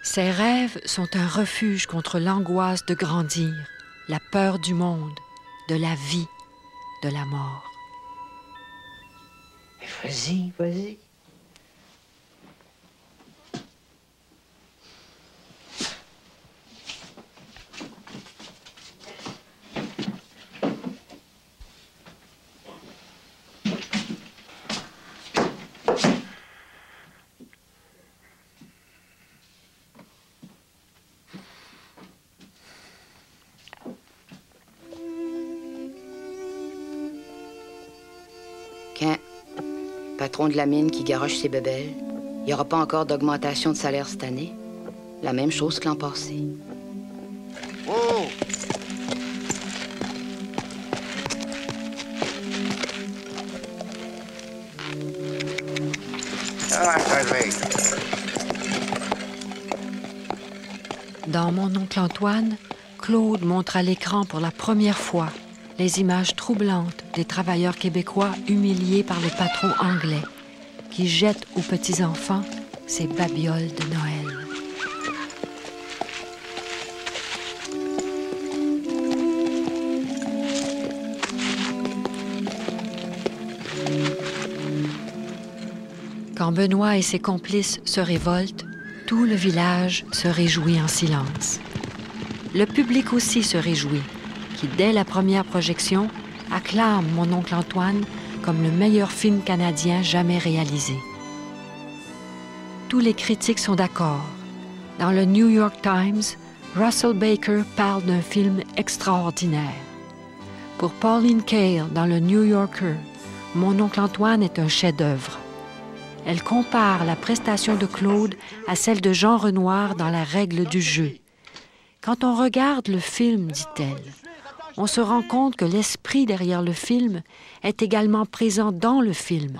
Ses rêves sont un refuge contre l'angoisse de grandir, la peur du monde, de la vie, de la mort. Vas-y, vas-y. Patron de la mine qui garoche ses bébelles, il n'y aura pas encore d'augmentation de salaire cette année. La même chose que l'an passé. Oh! Dans Mon oncle Antoine, Claude montre à l'écran pour la première fois les images troublantes des travailleurs québécois humiliés par le patron anglais, qui jette aux petits-enfants ses babioles de Noël. Quand Benoît et ses complices se révoltent, tout le village se réjouit en silence. Le public aussi se réjouit, qui, dès la première projection, acclame Mon oncle Antoine comme le meilleur film canadien jamais réalisé. Tous les critiques sont d'accord. Dans le New York Times, Russell Baker parle d'un film extraordinaire. Pour Pauline Kael, dans le New Yorker, Mon oncle Antoine est un chef-d'œuvre. Elle compare la prestation de Claude à celle de Jean Renoir dans La règle du jeu. Quand on regarde le film, dit-elle, on se rend compte que l'esprit derrière le film est également présent dans le film,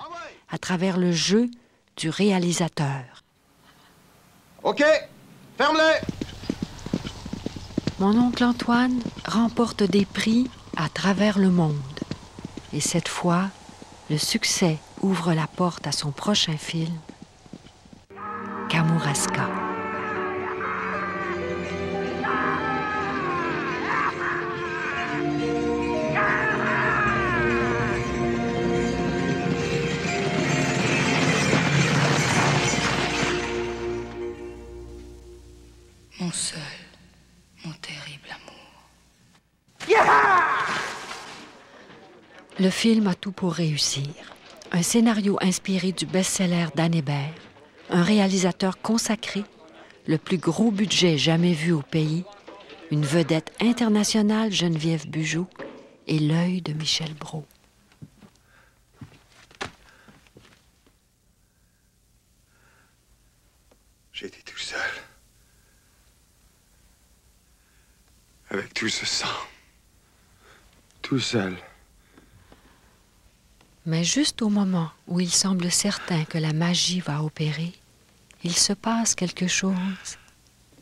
à travers le jeu du réalisateur. OK, ferme-les! Mon oncle Antoine remporte des prix à travers le monde. Et cette fois, le succès ouvre la porte à son prochain film, Kamouraska. Mon seul, mon terrible amour. Le film a tout pour réussir. Un scénario inspiré du best-seller d'Anne Hébert, un réalisateur consacré, le plus gros budget jamais vu au pays, une vedette internationale, Geneviève Bujold, et l'œil de Michel Brault. J'ai été tout seul. Avec tout ce sang. Tout seul. Mais juste au moment où il semble certain que la magie va opérer, il se passe quelque chose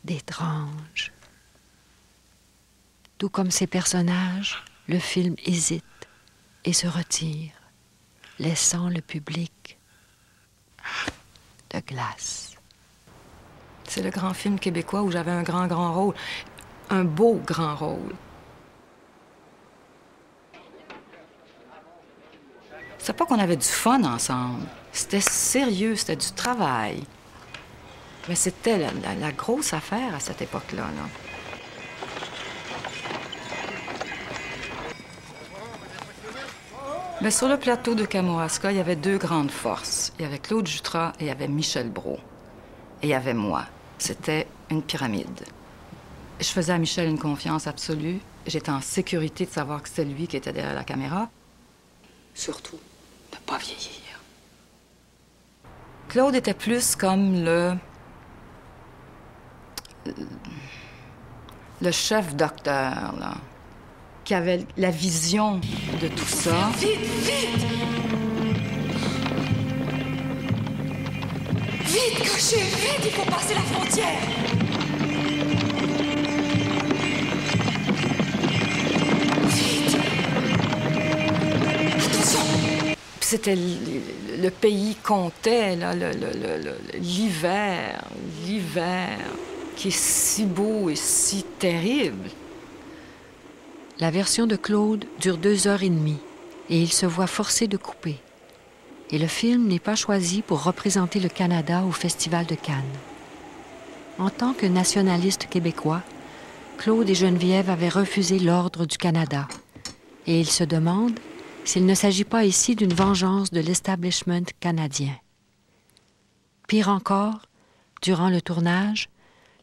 d'étrange. Tout comme ces personnages, le film hésite et se retire, laissant le public de glace. C'est le grand film québécois où j'avais un grand rôle. Un beau grand rôle. C'est pas qu'on avait du fun ensemble. C'était sérieux, c'était du travail. Mais c'était la grosse affaire à cette époque-là. Là. Mais sur le plateau de Kamouraska, il y avait deux grandes forces. Il y avait Claude Jutras et il y avait Michel Brault. Et il y avait moi. C'était une pyramide. Je faisais à Michel une confiance absolue. J'étais en sécurité de savoir que c'était lui qui était derrière la caméra. Surtout, de ne pas vieillir. Claude était plus comme le chef docteur, là, qui avait la vision de tout ça. Vite, vite! Vite, cocher, vite, il faut passer la frontière! Vite! Attention! C'était le pays comptait, là, l'hiver, qui est si beau et si terrible. La version de Claude dure 2h30 et il se voit forcé de couper. Et le film n'est pas choisi pour représenter le Canada au Festival de Cannes. En tant que nationaliste québécois, Claude et Geneviève avaient refusé l'Ordre du Canada. Et ils se demandent s'il ne s'agit pas ici d'une vengeance de l'establishment canadien. Pire encore, durant le tournage,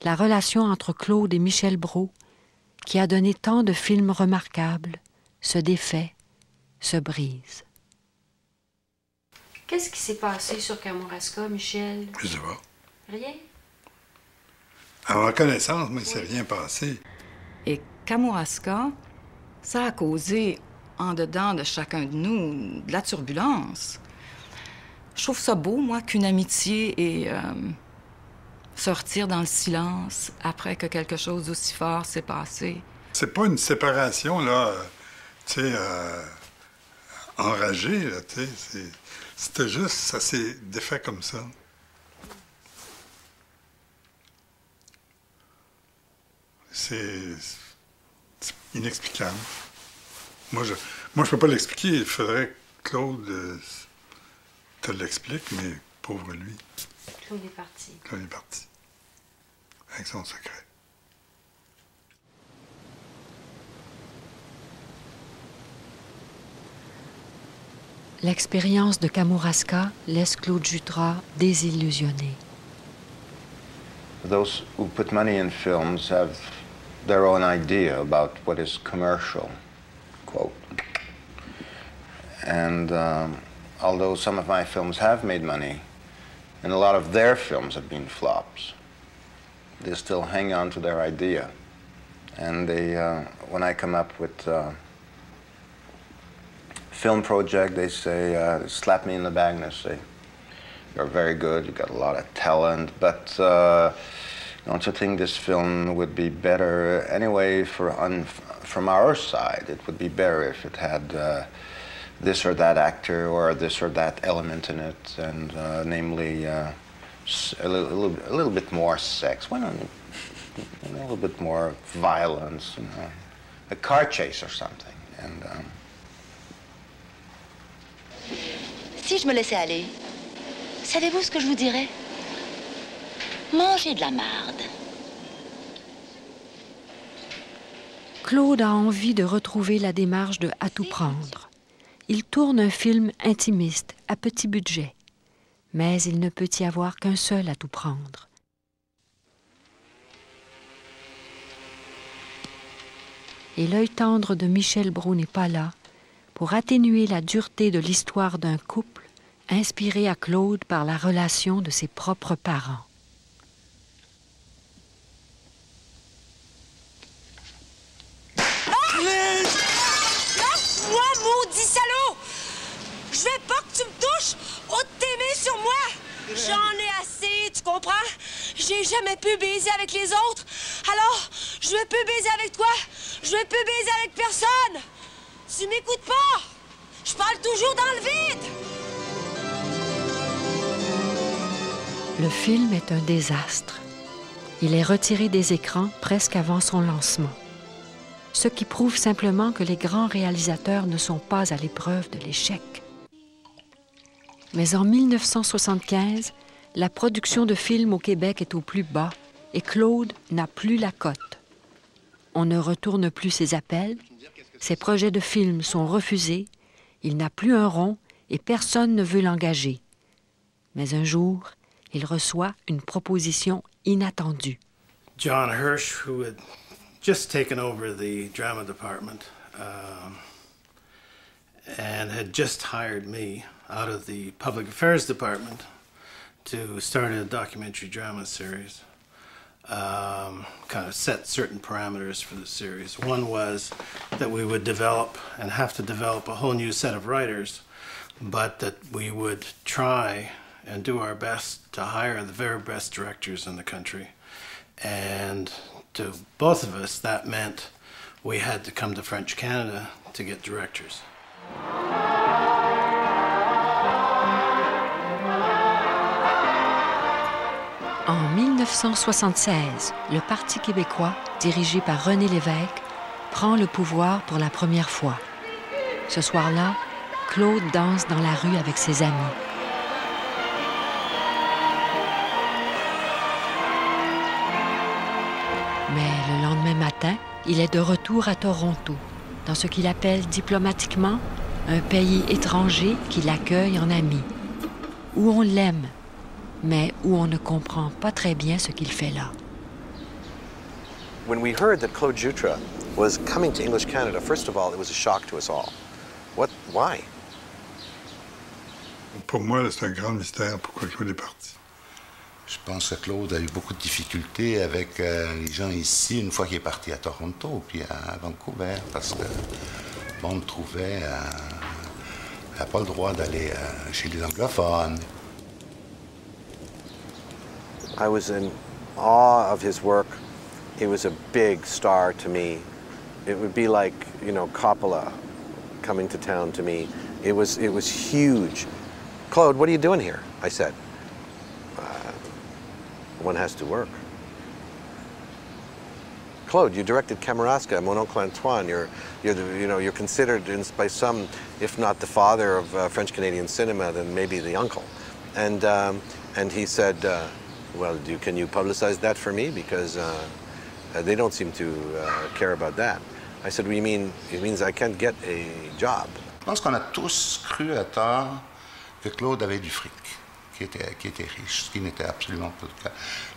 la relation entre Claude et Michel Brault, qui a donné tant de films remarquables, se défait, se brise. Qu'est-ce qui s'est passé sur Kamouraska, Michel? Je sais pas. Rien? À ma connaissance, mais il ne s'est rien passé. Et Kamouraska, ça a causé, en dedans de chacun de nous, de la turbulence. Je trouve ça beau, moi, qu'une amitié et sortir dans le silence après que quelque chose d'aussi fort s'est passé. C'est pas une séparation, là, tu sais, enragé, là, tu sais. C'était juste, ça s'est défait comme ça. C'est inexplicable. Moi, je peux pas l'expliquer. Il faudrait que Claude te l'explique, mais pauvre lui. Claude est parti. Claude est parti. Avec son secret. L'expérience de Kamouraska laisse Claude Jutras désillusionné. Those who put money in films have their own idea about what is commercial, quote. And although some of my films have made money, and a lot of their films have been flops, they still hang on to their idea. And they, when I come up with film project, they say, slap me in the back and they say, you're very good, you've got a lot of talent, but don't you think this film would be better anyway from our side? It would be better if it had this or that actor or this or that element in it, and namely a little bit more sex, well, a little bit more violence, you know, a car chase or something. And si je me laissais aller, savez-vous ce que je vous dirais? Mangez de la marde. Claude a envie de retrouver la démarche de À tout prendre. Il tourne un film intimiste, à petit budget. Mais il ne peut y avoir qu'un seul à tout prendre. Et l'œil tendre de Michel Brault n'est pas là pour atténuer la dureté de l'histoire d'un couple inspiré à Claude par la relation de ses propres parents. Lâche-moi, maudit salaud! Je veux pas que tu me touches! Oh, t'aimer sur moi! J'en ai assez, tu comprends? J'ai jamais pu baiser avec les autres. Alors, je veux plus baiser avec toi. Je veux plus baiser avec personne. Tu m'écoutes pas! Je parle toujours dans le vide! Le film est un désastre. Il est retiré des écrans presque avant son lancement. Ce qui prouve simplement que les grands réalisateurs ne sont pas à l'épreuve de l'échec. Mais en 1975, la production de films au Québec est au plus bas et Claude n'a plus la cote. On ne retourne plus ses appels, ses projets de films sont refusés, il n'a plus un rond et personne ne veut l'engager. Mais un jour, il reçoit une proposition inattendue. John Hirsch, who had just taken over the drama department and had just hired me out of the public affairs department to start a documentary drama series, kind of set certain parameters for the series. One was that we would develop and have to develop a whole new set of writers, but that we would try and do our best to hire the very best directors in the country. And to both of us, that meant we had to come to French Canada to get directors. En 1976, le Parti québécois, dirigé par René Lévesque, prend le pouvoir pour la première fois. Ce soir-là, Claude danse dans la rue avec ses amis. Mais le lendemain matin, il est de retour à Toronto, dans ce qu'il appelle diplomatiquement un pays étranger qui l'accueille en ami, où on l'aime, mais où on ne comprend pas très bien ce qu'il fait là. When we heard that Claude Jutras was coming to English Canada, first of all, it was a shock to us all. Why? Pour moi, c'est un grand mystère pourquoi Claude est parti. Je pense que Claude a eu beaucoup de difficultés avec les gens ici une fois qu'il est parti à Toronto puis à Vancouver parce que bon, on trouvait qu'il n'a pas le droit d'aller chez les anglophones. I was in awe of his work. He was a big star to me. It would be like, you know, Coppola coming to town to me. It was huge. Claude, what are you doing here? I said. One has to work. Claude, you directed Kamouraska, Mon Oncle Antoine. You're considered by some, if not the father of French Canadian cinema, then maybe the uncle. And he said, well, can you publicize that for me? Because they don't seem to care about that. I said, what do you mean? It means I can't get a job. Je pense qu'on a tous cru à tort que Claude avait du fric, qui était riche, ce qui n'était absolument pas le cas.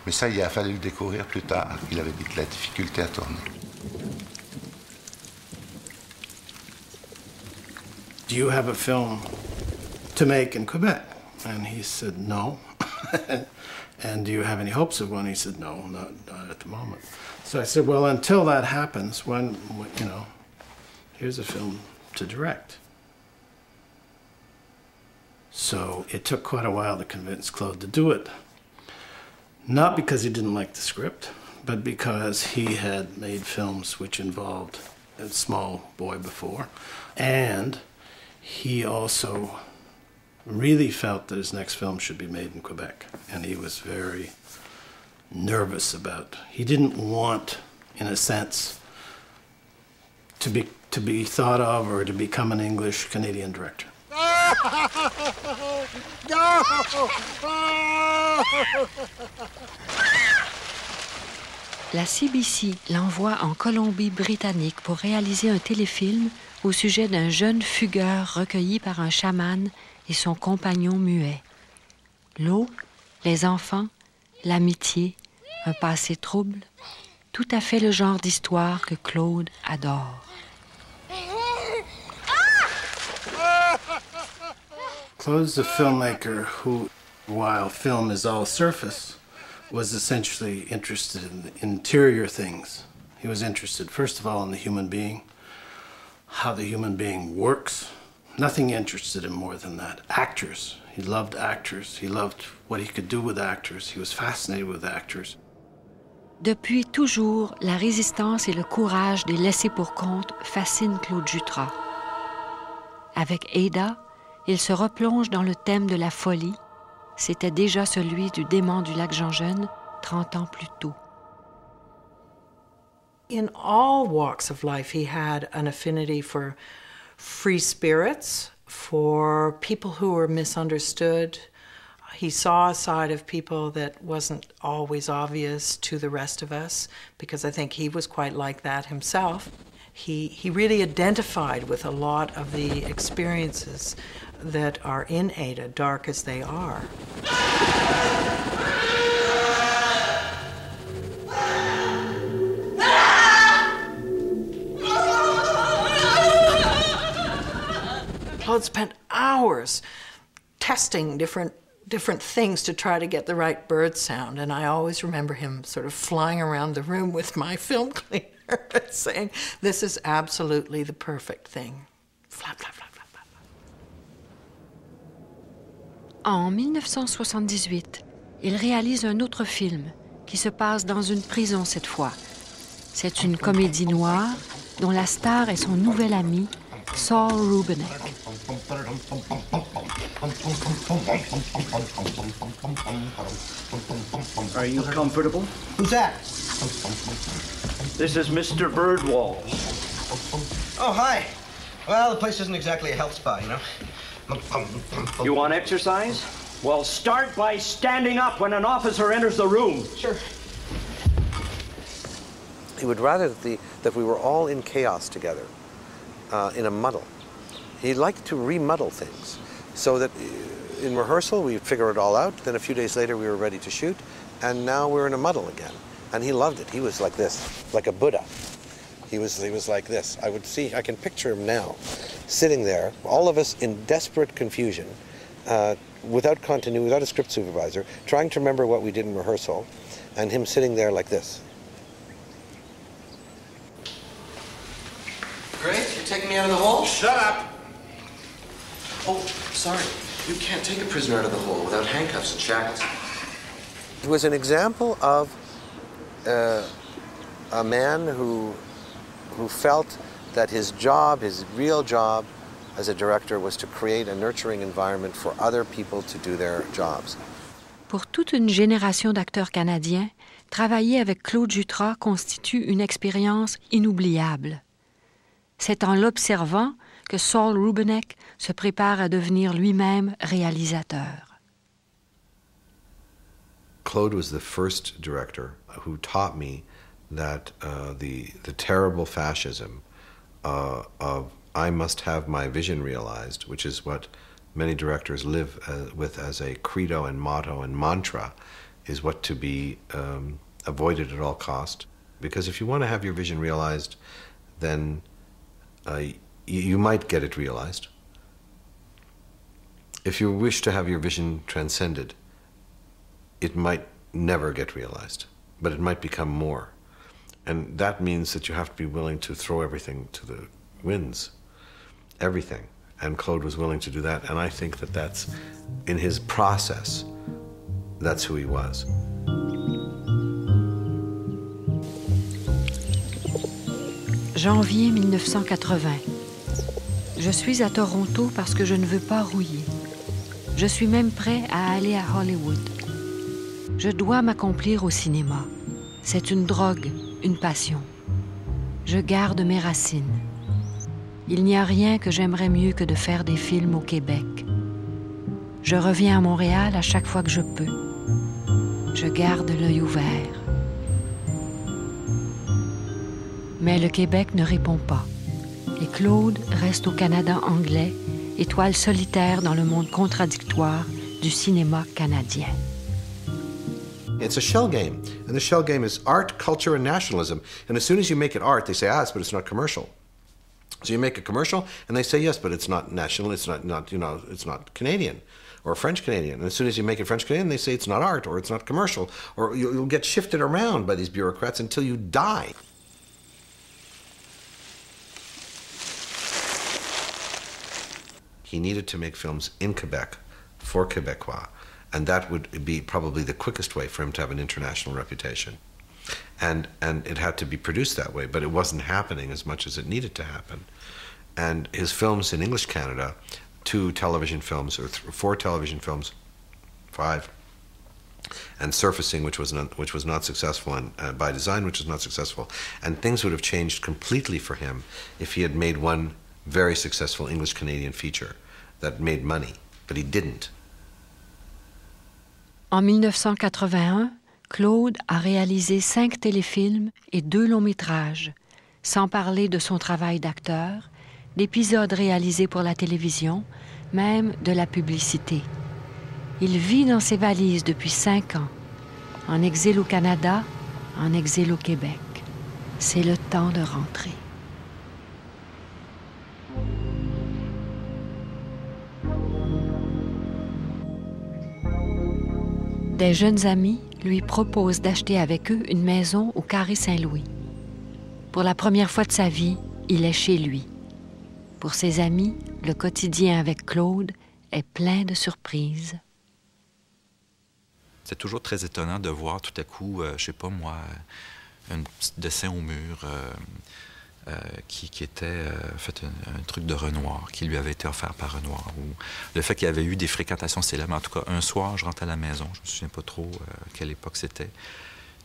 Mais ça, il a fallu le découvrir plus tard. Il avait de la difficulté à tourner. Do you have a film to make in Quebec? And he said, no. And do you have any hopes of one? He said, no, not at the moment. So I said, well, until that happens, here's a film to direct. So it took quite a while to convince Claude to do it. Not because he didn't like the script, but because he had made films which involved a small boy before. And he also really felt that his next film should be made in Quebec. And he was very nervous about. He didn't want, in a sense, to be thought of or to become an English Canadian director. La CBC l'envoie en Colombie-Britannique pour réaliser un téléfilm au sujet d'un jeune fugueur recueilli par un chaman et son compagnon muet. L'eau, les enfants, l'amitié, un passé trouble, tout à fait le genre d'histoire que Claude adore. Claude's a filmmaker who, while film is all surface, was essentially interested in the interior things. He was interested, first of all, in the human being, how the human being works. Nothing interested him more than that. Actors. He loved actors. He loved what he could do with actors. He was fascinated with actors. Depuis toujours, la résistance et le courage des laissés pour compte fascinent Claude Jutras. Avec Ada, il se replonge dans le thème de la folie. C'était déjà celui du démon du lac Jean-Jeune 30 ans plus tôt. In all walks of life, he had an affinity for free spirits, for people who were misunderstood. He saw a side of people that wasn't always obvious to the rest of us, because I think he was quite like that himself. He really identified with a lot of the experiences that are in Ada, dark as they are. Claude spent hours testing different things to try to get the right bird sound, and I always remember him sort of flying around the room with my film cleaner saying, "This is absolutely the perfect thing." Flap, flap, flap, flap, flap. En 1978, il réalise un autre film qui se passe dans une prison cette fois. C'est une comédie noire dont la star est son nouvel ami, Saul Rubinek. Are you comfortable? Who's that? This is Mr. Birdwall. Oh, hi. Well, the place isn't exactly a health spa, you know. You want exercise? Well, start by standing up when an officer enters the room. Sure. He would rather that we were all in chaos together, in a muddle. He liked to remuddle things, so that in rehearsal we figure it all out, then a few days later we were ready to shoot, and now we're in a muddle again. And he loved it. He was like this, like a Buddha. He was like this. I can picture him now, sitting there, all of us in desperate confusion, without continuity, without a script supervisor, trying to remember what we did in rehearsal, and him sitting there like this. Great, you're taking me out of the hole? Shut up! Oh, sorry. You can't take a prisoner out of the hole without handcuffs and shackles. It was an example of a man who felt that his job, his real job, as a director was to create a nurturing environment for other people to do their jobs. Pour toute une génération d'acteurs canadiens, travailler avec Claude Jutras constitue une expérience inoubliable. C'est en l'observant que Saul Rubinek se prépare à devenir lui-même réalisateur. Claude was the first director who taught me that the terrible fascism of I must have my vision realized, which is what many directors live with as a credo and motto and mantra, is what to be avoided at all cost. Because if you want to have your vision realized, then you might get it realized. If you wish to have your vision transcended, it might never get realized, but it might become more. And that means that you have to be willing to throw everything to the winds, everything. And Claude was willing to do that, and I think that that's, in his process, that's who he was. Janvier 1980. Je suis à Toronto parce que je ne veux pas rouiller. Je suis même prêt à aller à Hollywood. Je dois m'accomplir au cinéma. C'est une drogue, une passion. Je garde mes racines. Il n'y a rien que j'aimerais mieux que de faire des films au Québec. Je reviens à Montréal à chaque fois que je peux. Je garde l'œil ouvert. Mais le Québec ne répond pas. Et Claude reste au Canada anglais, étoile solitaire dans le monde contradictoire du cinéma canadien. It's a shell game, and the shell game is art, culture, and nationalism. And as soon as you make it art, they say, yes, but it's not commercial. So you make a commercial, and they say, yes, but it's not national, it's not it's not Canadian or French Canadian. And as soon as you make it French Canadian, they say it's not art or it's not commercial, or you'll get shifted around by these bureaucrats until you die. He needed to make films in Quebec for Quebecois, and that would be probably the quickest way for him to have an international reputation. And it had to be produced that way, but it wasn't happening as much as it needed to happen. And his films in English Canada, 2 television films, or 4 television films, 5, and Surfacing, which was not successful, and By Design, which was not successful, and things would have changed completely for him if he had made one very successful English-Canadian feature that made money, but he didn't. En 1981, Claude a réalisé 5 téléfilms et 2 longs-métrages, sans parler de son travail d'acteur, d'épisodes réalisés pour la télévision, même de la publicité. Il vit dans ses valises depuis 5 ans, en exil au Canada, en exil au Québec. C'est le temps de rentrer. Des jeunes amis lui proposent d'acheter avec eux une maison au Carré Saint-Louis. Pour la première fois de sa vie, il est chez lui. Pour ses amis, le quotidien avec Claude est plein de surprises. C'est toujours très étonnant de voir tout à coup, je sais pas moi, un petit dessin au mur qui était fait un truc de Renoir, qui lui avait été offert par Renoir. Ou le fait qu'il y avait eu des fréquentations célèbres. En tout cas, un soir, je rentre à la maison, je me souviens pas trop quelle époque c'était.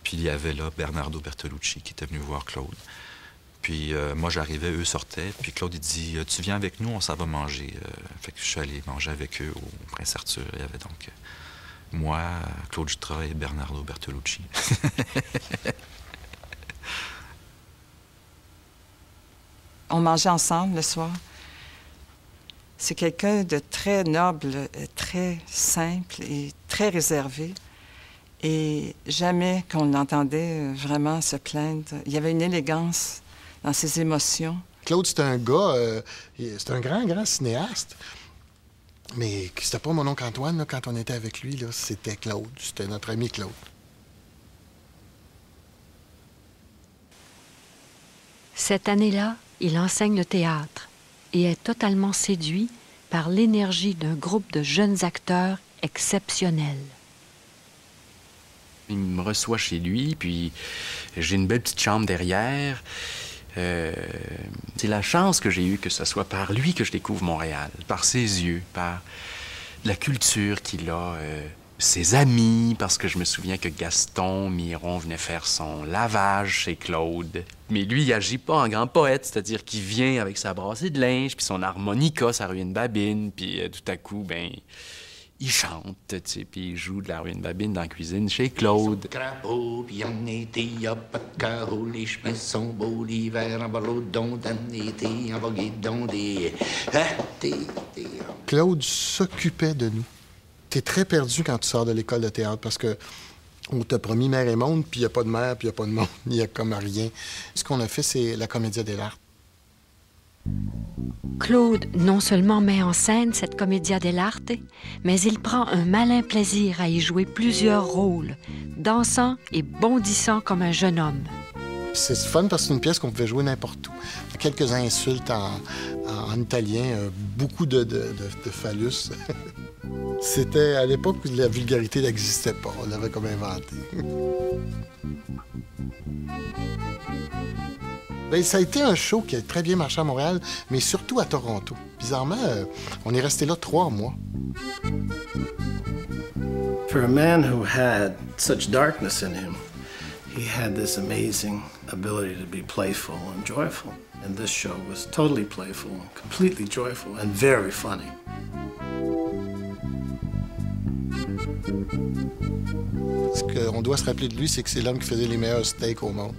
Puis il y avait là Bernardo Bertolucci qui était venu voir Claude. Puis moi, j'arrivais, eux sortaient, puis Claude, il dit « Tu viens avec nous, on s'en va manger. » Fait que je suis allé manger avec eux au Prince Arthur. Il y avait donc moi, Claude Jutras et Bernardo Bertolucci. On mangeait ensemble le soir. C'est quelqu'un de très noble, très simple et très réservé. Et jamais qu'on l'entendait vraiment se plaindre. Il y avait une élégance dans ses émotions. Claude, c'est un gars, c'est un grand cinéaste. Mais c'était pas mon oncle Antoine, là, quand on était avec lui, là, c'était Claude. C'était notre ami Claude. Cette année-là, il enseigne le théâtre et est totalement séduit par l'énergie d'un groupe de jeunes acteurs exceptionnels. Il me reçoit chez lui, puis j'ai une belle petite chambre derrière. C'est la chance que j'ai eue que ce soit par lui que je découvre Montréal, par ses yeux, par la culture qu'il a, ses amis, parce que je me souviens que Gaston Miron venait faire son lavage chez Claude. Mais lui, il agit pas en grand poète, c'est-à-dire qu'il vient avec sa brassée de linge, puis son harmonica, sa ruine babine, puis tout à coup, ben, il chante, tu sais, puis il joue de la ruine babine dans la cuisine chez Claude. Crapaud, puis en été, y a pas de carreau, les chemins sont beaux, l'hiver en barreau, don d'été, en vogué, don des... Claude s'occupait de nous. T'es très perdu quand tu sors de l'école de théâtre parce que on t'a promis mer et monde, puis il n'y a pas de mer, puis il n'y a pas de monde, il n'y a comme rien. Ce qu'on a fait, c'est la Commedia dell'arte. Claude non seulement met en scène cette Commedia dell'arte, mais il prend un malin plaisir à y jouer plusieurs rôles, dansant et bondissant comme un jeune homme. C'est fun parce que c'est une pièce qu'on pouvait jouer n'importe où. Quelques insultes en italien, beaucoup de phallus. C'était à l'époque où la vulgarité n'existait pas. On l'avait comme inventé. Bien, ça a été un show qui a très bien marché à Montréal, mais surtout à Toronto. Bizarrement, on est resté là 3 mois. For a man who had such darkness in him, he had this amazing ability to be playful and joyful. And this show was totally playful, completely joyful, and very funny. Ce qu'on doit se rappeler de lui, c'est que c'est l'homme qui faisait les meilleurs steaks au monde.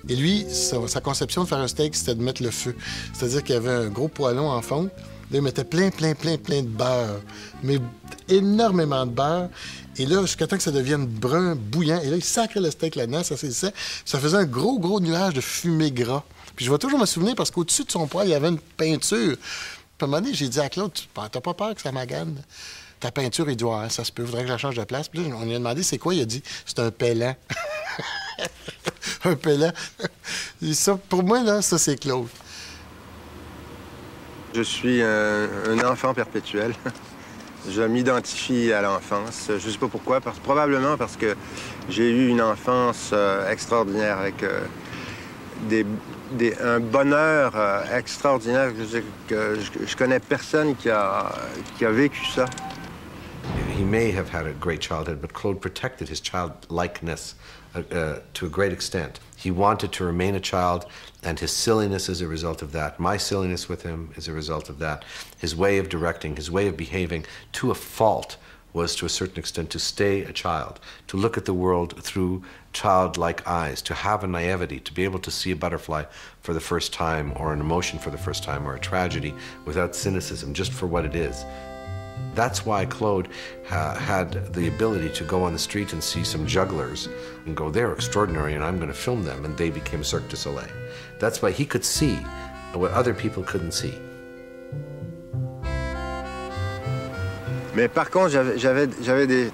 Et lui, sa conception de faire un steak, c'était de mettre le feu. C'est-à-dire qu'il y avait un gros poêlon en fonte. Là, il mettait plein de beurre. Mais énormément de beurre. Et là, jusqu'à temps que ça devienne brun, bouillant. Et là, il sacrait le steak là-dedans, ça saisissait. Ça faisait un gros nuage de fumée gras. Puis je vais toujours me souvenir parce qu'au-dessus de son poêle, il y avait une peinture. Puis à un moment donné, j'ai dit à Claude, t'as pas peur que ça magane? Ta peinture, il dit, ouais, ça se peut, faudrait que je la change de place. Puis là, on lui a demandé, c'est quoi? Il a dit, c'est un pellant. Un pellant. Et ça, pour moi, là, ça, c'est Claude. Je suis un enfant perpétuel. Je m'identifie à l'enfance. Je ne sais pas pourquoi. Probablement parce que j'ai eu une enfance extraordinaire avec un bonheur extraordinaire. Je connais personne qui a vécu ça. He may have had a great childhood, but Claude protected his childlikeness to a great extent. He wanted to remain a child, and his silliness is a result of that. My silliness with him is a result of that. His way of directing, his way of behaving to a fault was, to a certain extent, to stay a child, to look at the world through childlike eyes, to have a naivety, to be able to see a butterfly for the first time, or an emotion for the first time, or a tragedy without cynicism, just for what it is. That's why Claude had the ability to go on the street and see some jugglers and go, they're extraordinary and I'm going to film them, and they became Cirque du Soleil. That's why he could see what other people couldn't see. Mais par contre, j'avais des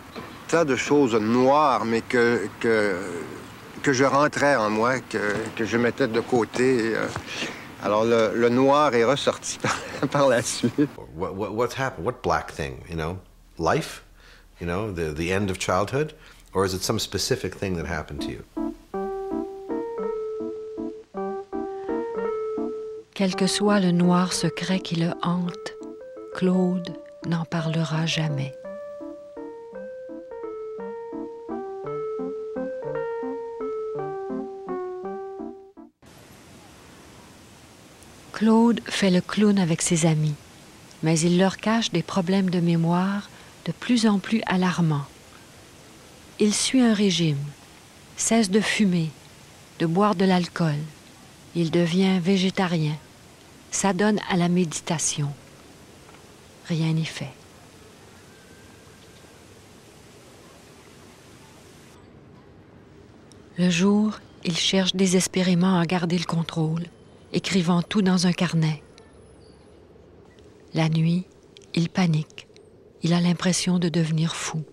tas de choses noires, mais que je rentrais en moi, que je mettais de côté. Alors, le noir est ressorti par la suite. What's happened? What black thing, you know? Life? You know, the end of childhood? Or is it some specific thing that happened to you? Quel que soit le noir secret qui le hante, Claude n'en parlera jamais. Claude fait le clown avec ses amis, mais il leur cache des problèmes de mémoire de plus en plus alarmants. Il suit un régime, cesse de fumer, de boire de l'alcool. Il devient végétarien, s'adonne à la méditation. Rien n'y fait. Le jour, il cherche désespérément à garder le contrôle, écrivant tout dans un carnet. La nuit, il panique. Il a l'impression de devenir fou.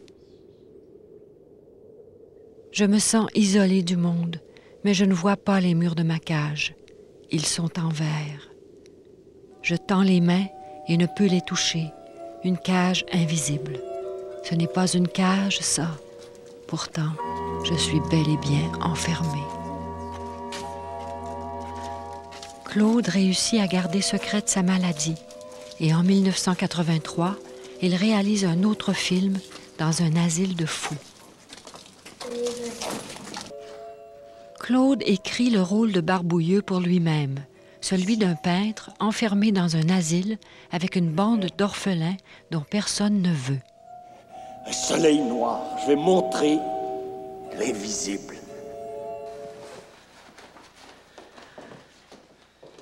Je me sens isolée du monde, mais je ne vois pas les murs de ma cage. Ils sont en verre. Je tends les mains et ne peux les toucher. Une cage invisible. Ce n'est pas une cage, ça. Pourtant, je suis bel et bien enfermée. Claude réussit à garder secrète sa maladie et en 1983, il réalise un autre film dans un asile de fous. Claude écrit le rôle de Barbouilleux pour lui-même, celui d'un peintre enfermé dans un asile avec une bande d'orphelins dont personne ne veut. Un soleil noir, je vais montrer l'invisible.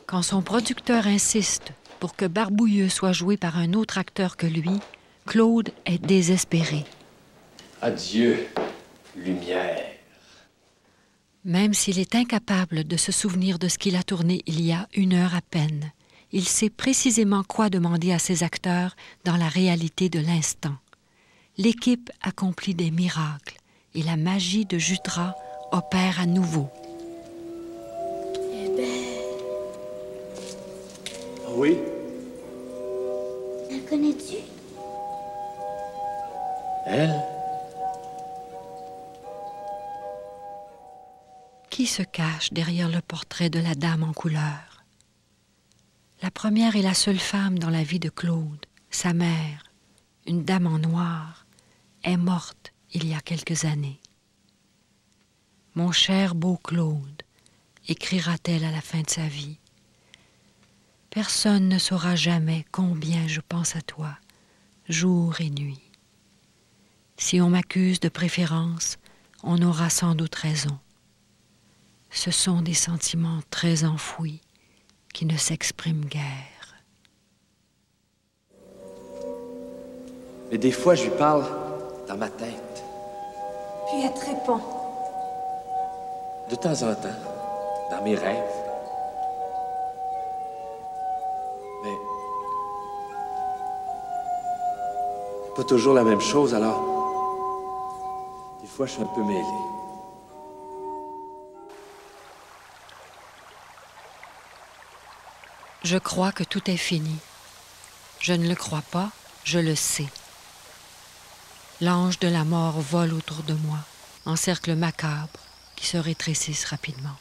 Quand son producteur insiste pour que Barbouilleux soit joué par un autre acteur que lui, Claude est désespéré. Adieu, lumière. Même s'il est incapable de se souvenir de ce qu'il a tourné il y a 1 heure à peine, il sait précisément quoi demander à ses acteurs dans la réalité de l'instant. L'équipe accomplit des miracles et la magie de Jutras opère à nouveau. Elle est belle. Oui. La connais-tu? Elle? Qui se cache derrière le portrait de la dame en couleur? La première et la seule femme dans la vie de Claude, sa mère, une dame en noir, est morte il y a quelques années. « Mon cher beau Claude », écrira-t-elle à la fin de sa vie, « personne ne saura jamais combien je pense à toi, jour et nuit. Si on m'accuse de préférence, on aura sans doute raison. Ce sont des sentiments très enfouis qui ne s'expriment guère. » Mais des fois, je lui parle dans ma tête. Puis elle te répond. De temps en temps, dans mes rêves. Mais c'est pas toujours la même chose, alors des fois, je suis un peu mêlé. Je crois que tout est fini. Je ne le crois pas, je le sais. L'ange de la mort vole autour de moi, en cercles macabres qui se rétrécissent rapidement.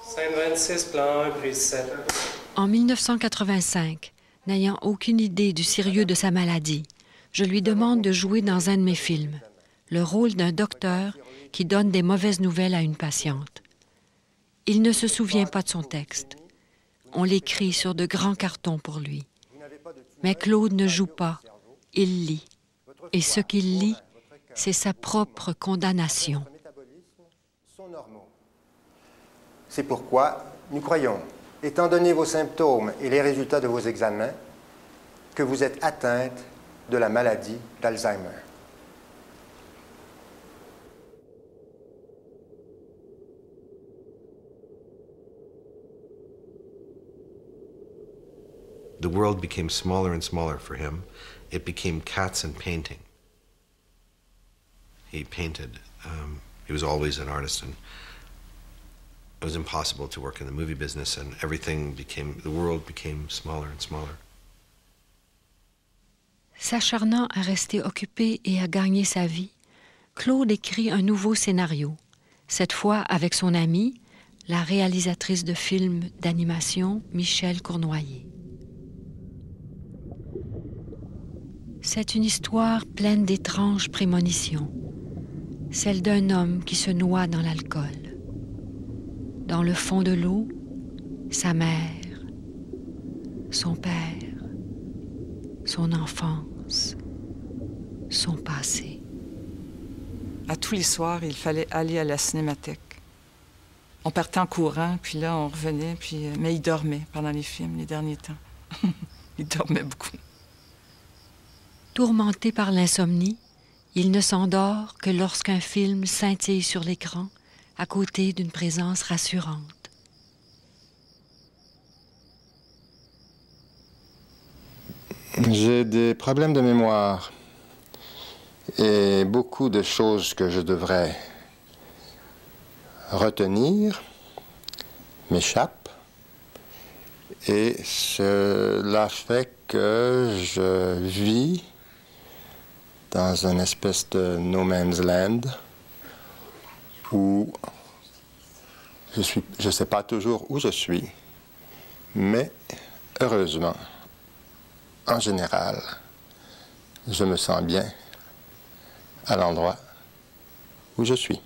Saint-26, plan 1, prise 7. En 1985, n'ayant aucune idée du sérieux de sa maladie, je lui demande de jouer dans un de mes films, le rôle d'un docteur qui donne des mauvaises nouvelles à une patiente. Il ne se souvient pas de son texte. On l'écrit sur de grands cartons pour lui. Mais Claude ne joue pas, il lit. Et ce qu'il lit, c'est sa propre condamnation. C'est pourquoi nous croyons, étant donné vos symptômes et les résultats de vos examens, que vous êtes atteinte de la maladie d'Alzheimer. The world became smaller and smaller for him. It became cats and painting. He painted. He was always an artist, and it was impossible to work in the movie business, and the world became smaller and smaller. S'acharnant à rester occupé et à gagner sa vie, Claude écrit un nouveau scénario, cette fois avec son amie, la réalisatrice de films d'animation Michel Cournoyer. C'est une histoire pleine d'étranges prémonitions, celle d'un homme qui se noie dans l'alcool. Dans le fond de l'eau, sa mère, son père, son enfance, son passé. À tous les soirs, il fallait aller à la cinémathèque. On partait en courant, puis là, on revenait, mais il dormait pendant les films, les derniers temps. Il dormait beaucoup. Tourmenté par l'insomnie, il ne s'endort que lorsqu'un film scintille sur l'écran, à côté d'une présence rassurante. J'ai des problèmes de mémoire et beaucoup de choses que je devrais retenir m'échappent. Et cela fait que je vis dans une espèce de no man's land où Je ne sais pas toujours où je suis, mais heureusement, en général, je me sens bien à l'endroit où je suis.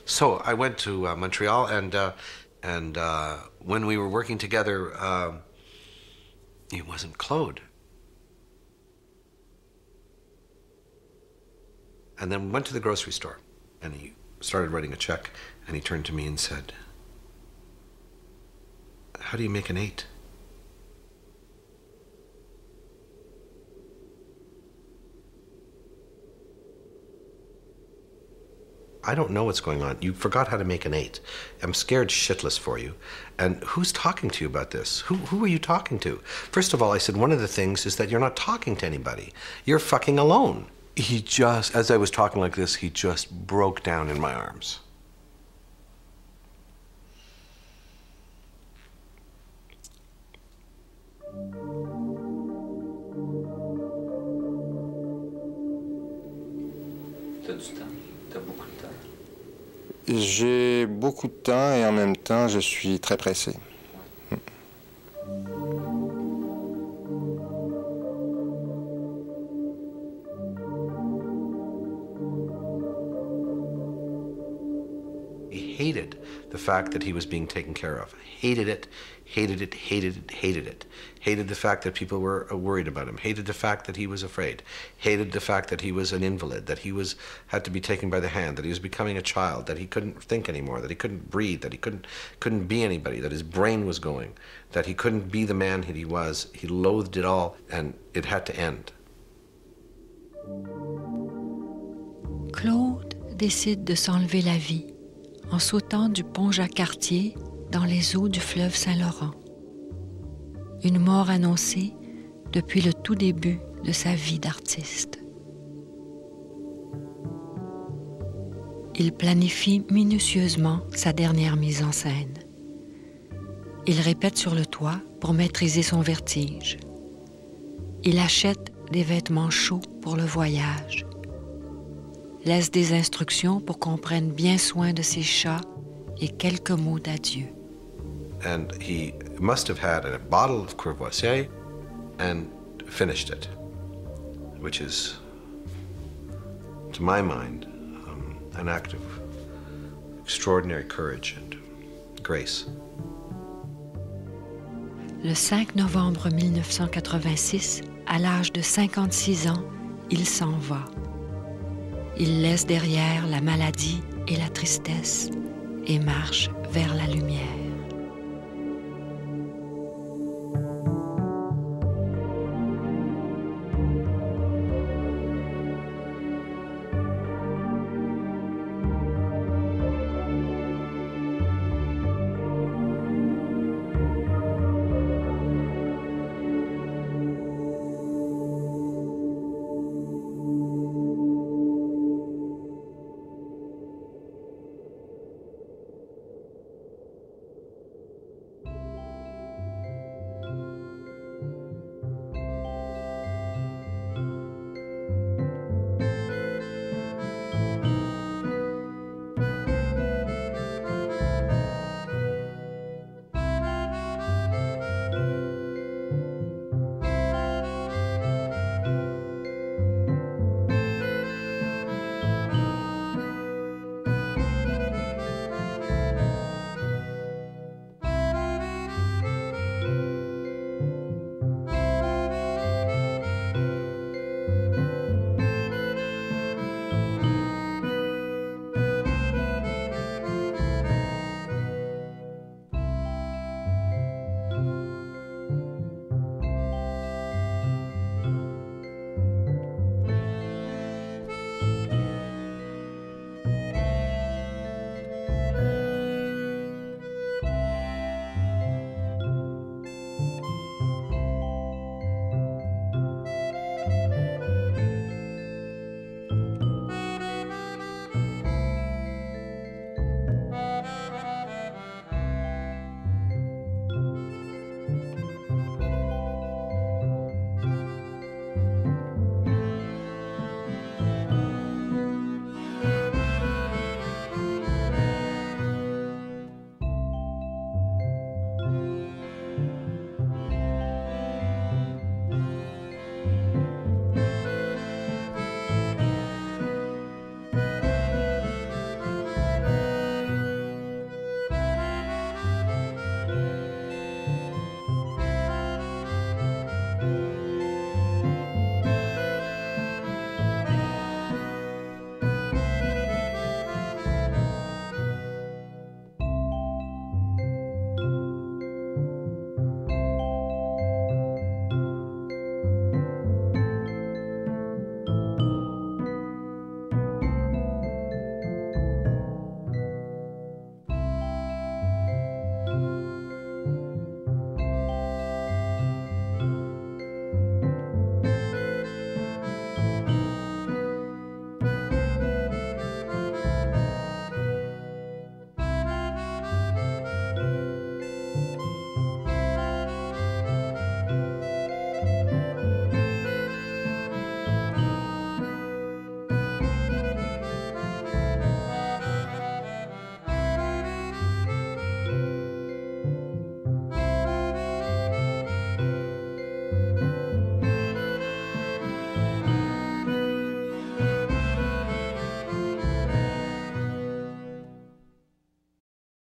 So I went to Montreal, and when we were working together, it wasn't Claude. And then went to the grocery store, and he started writing a check, and he turned to me and said, "How do you make an 8?" I don't know what's going on. You forgot how to make an 8. I'm scared shitless for you. And who's talking to you about this? Who are you talking to? First of all, I said, one of the things is that you're not talking to anybody. You're fucking alone. He just, as I was talking like this, he just broke down in my arms. T'as du temps? T'as beaucoup de temps? J'ai beaucoup de temps et en même temps, je suis très pressé. He hated the fact that he was being taken care of. Hated it, hated it, hated it, hated it. Hated the fact that people were worried about him. Hated the fact that he was afraid. Hated the fact that he was an invalid, that he had to be taken by the hand, that he was becoming a child, that he couldn't think anymore, that he couldn't breathe, that he couldn't be anybody, that his brain was going, that he couldn't be the man that he was. He loathed it all, and it had to end. Claude décide de s'enlever la vie en sautant du pont Jacques-Cartier dans les eaux du fleuve Saint-Laurent. Une mort annoncée depuis le tout début de sa vie d'artiste. Il planifie minutieusement sa dernière mise en scène. Il répète sur le toit pour maîtriser son vertige. Il achète des vêtements chauds pour le voyage. Laisse des instructions pour qu'on prenne bien soin de ses chats et quelques mots d'adieu. And he must have had a bottle of Courvoisier and finished it, which is, to my mind, an act of extraordinary courage and grace. Le 5 novembre 1986, à l'âge de 56 ans, il s'en va. Il laisse derrière la maladie et la tristesse et marche vers la lumière.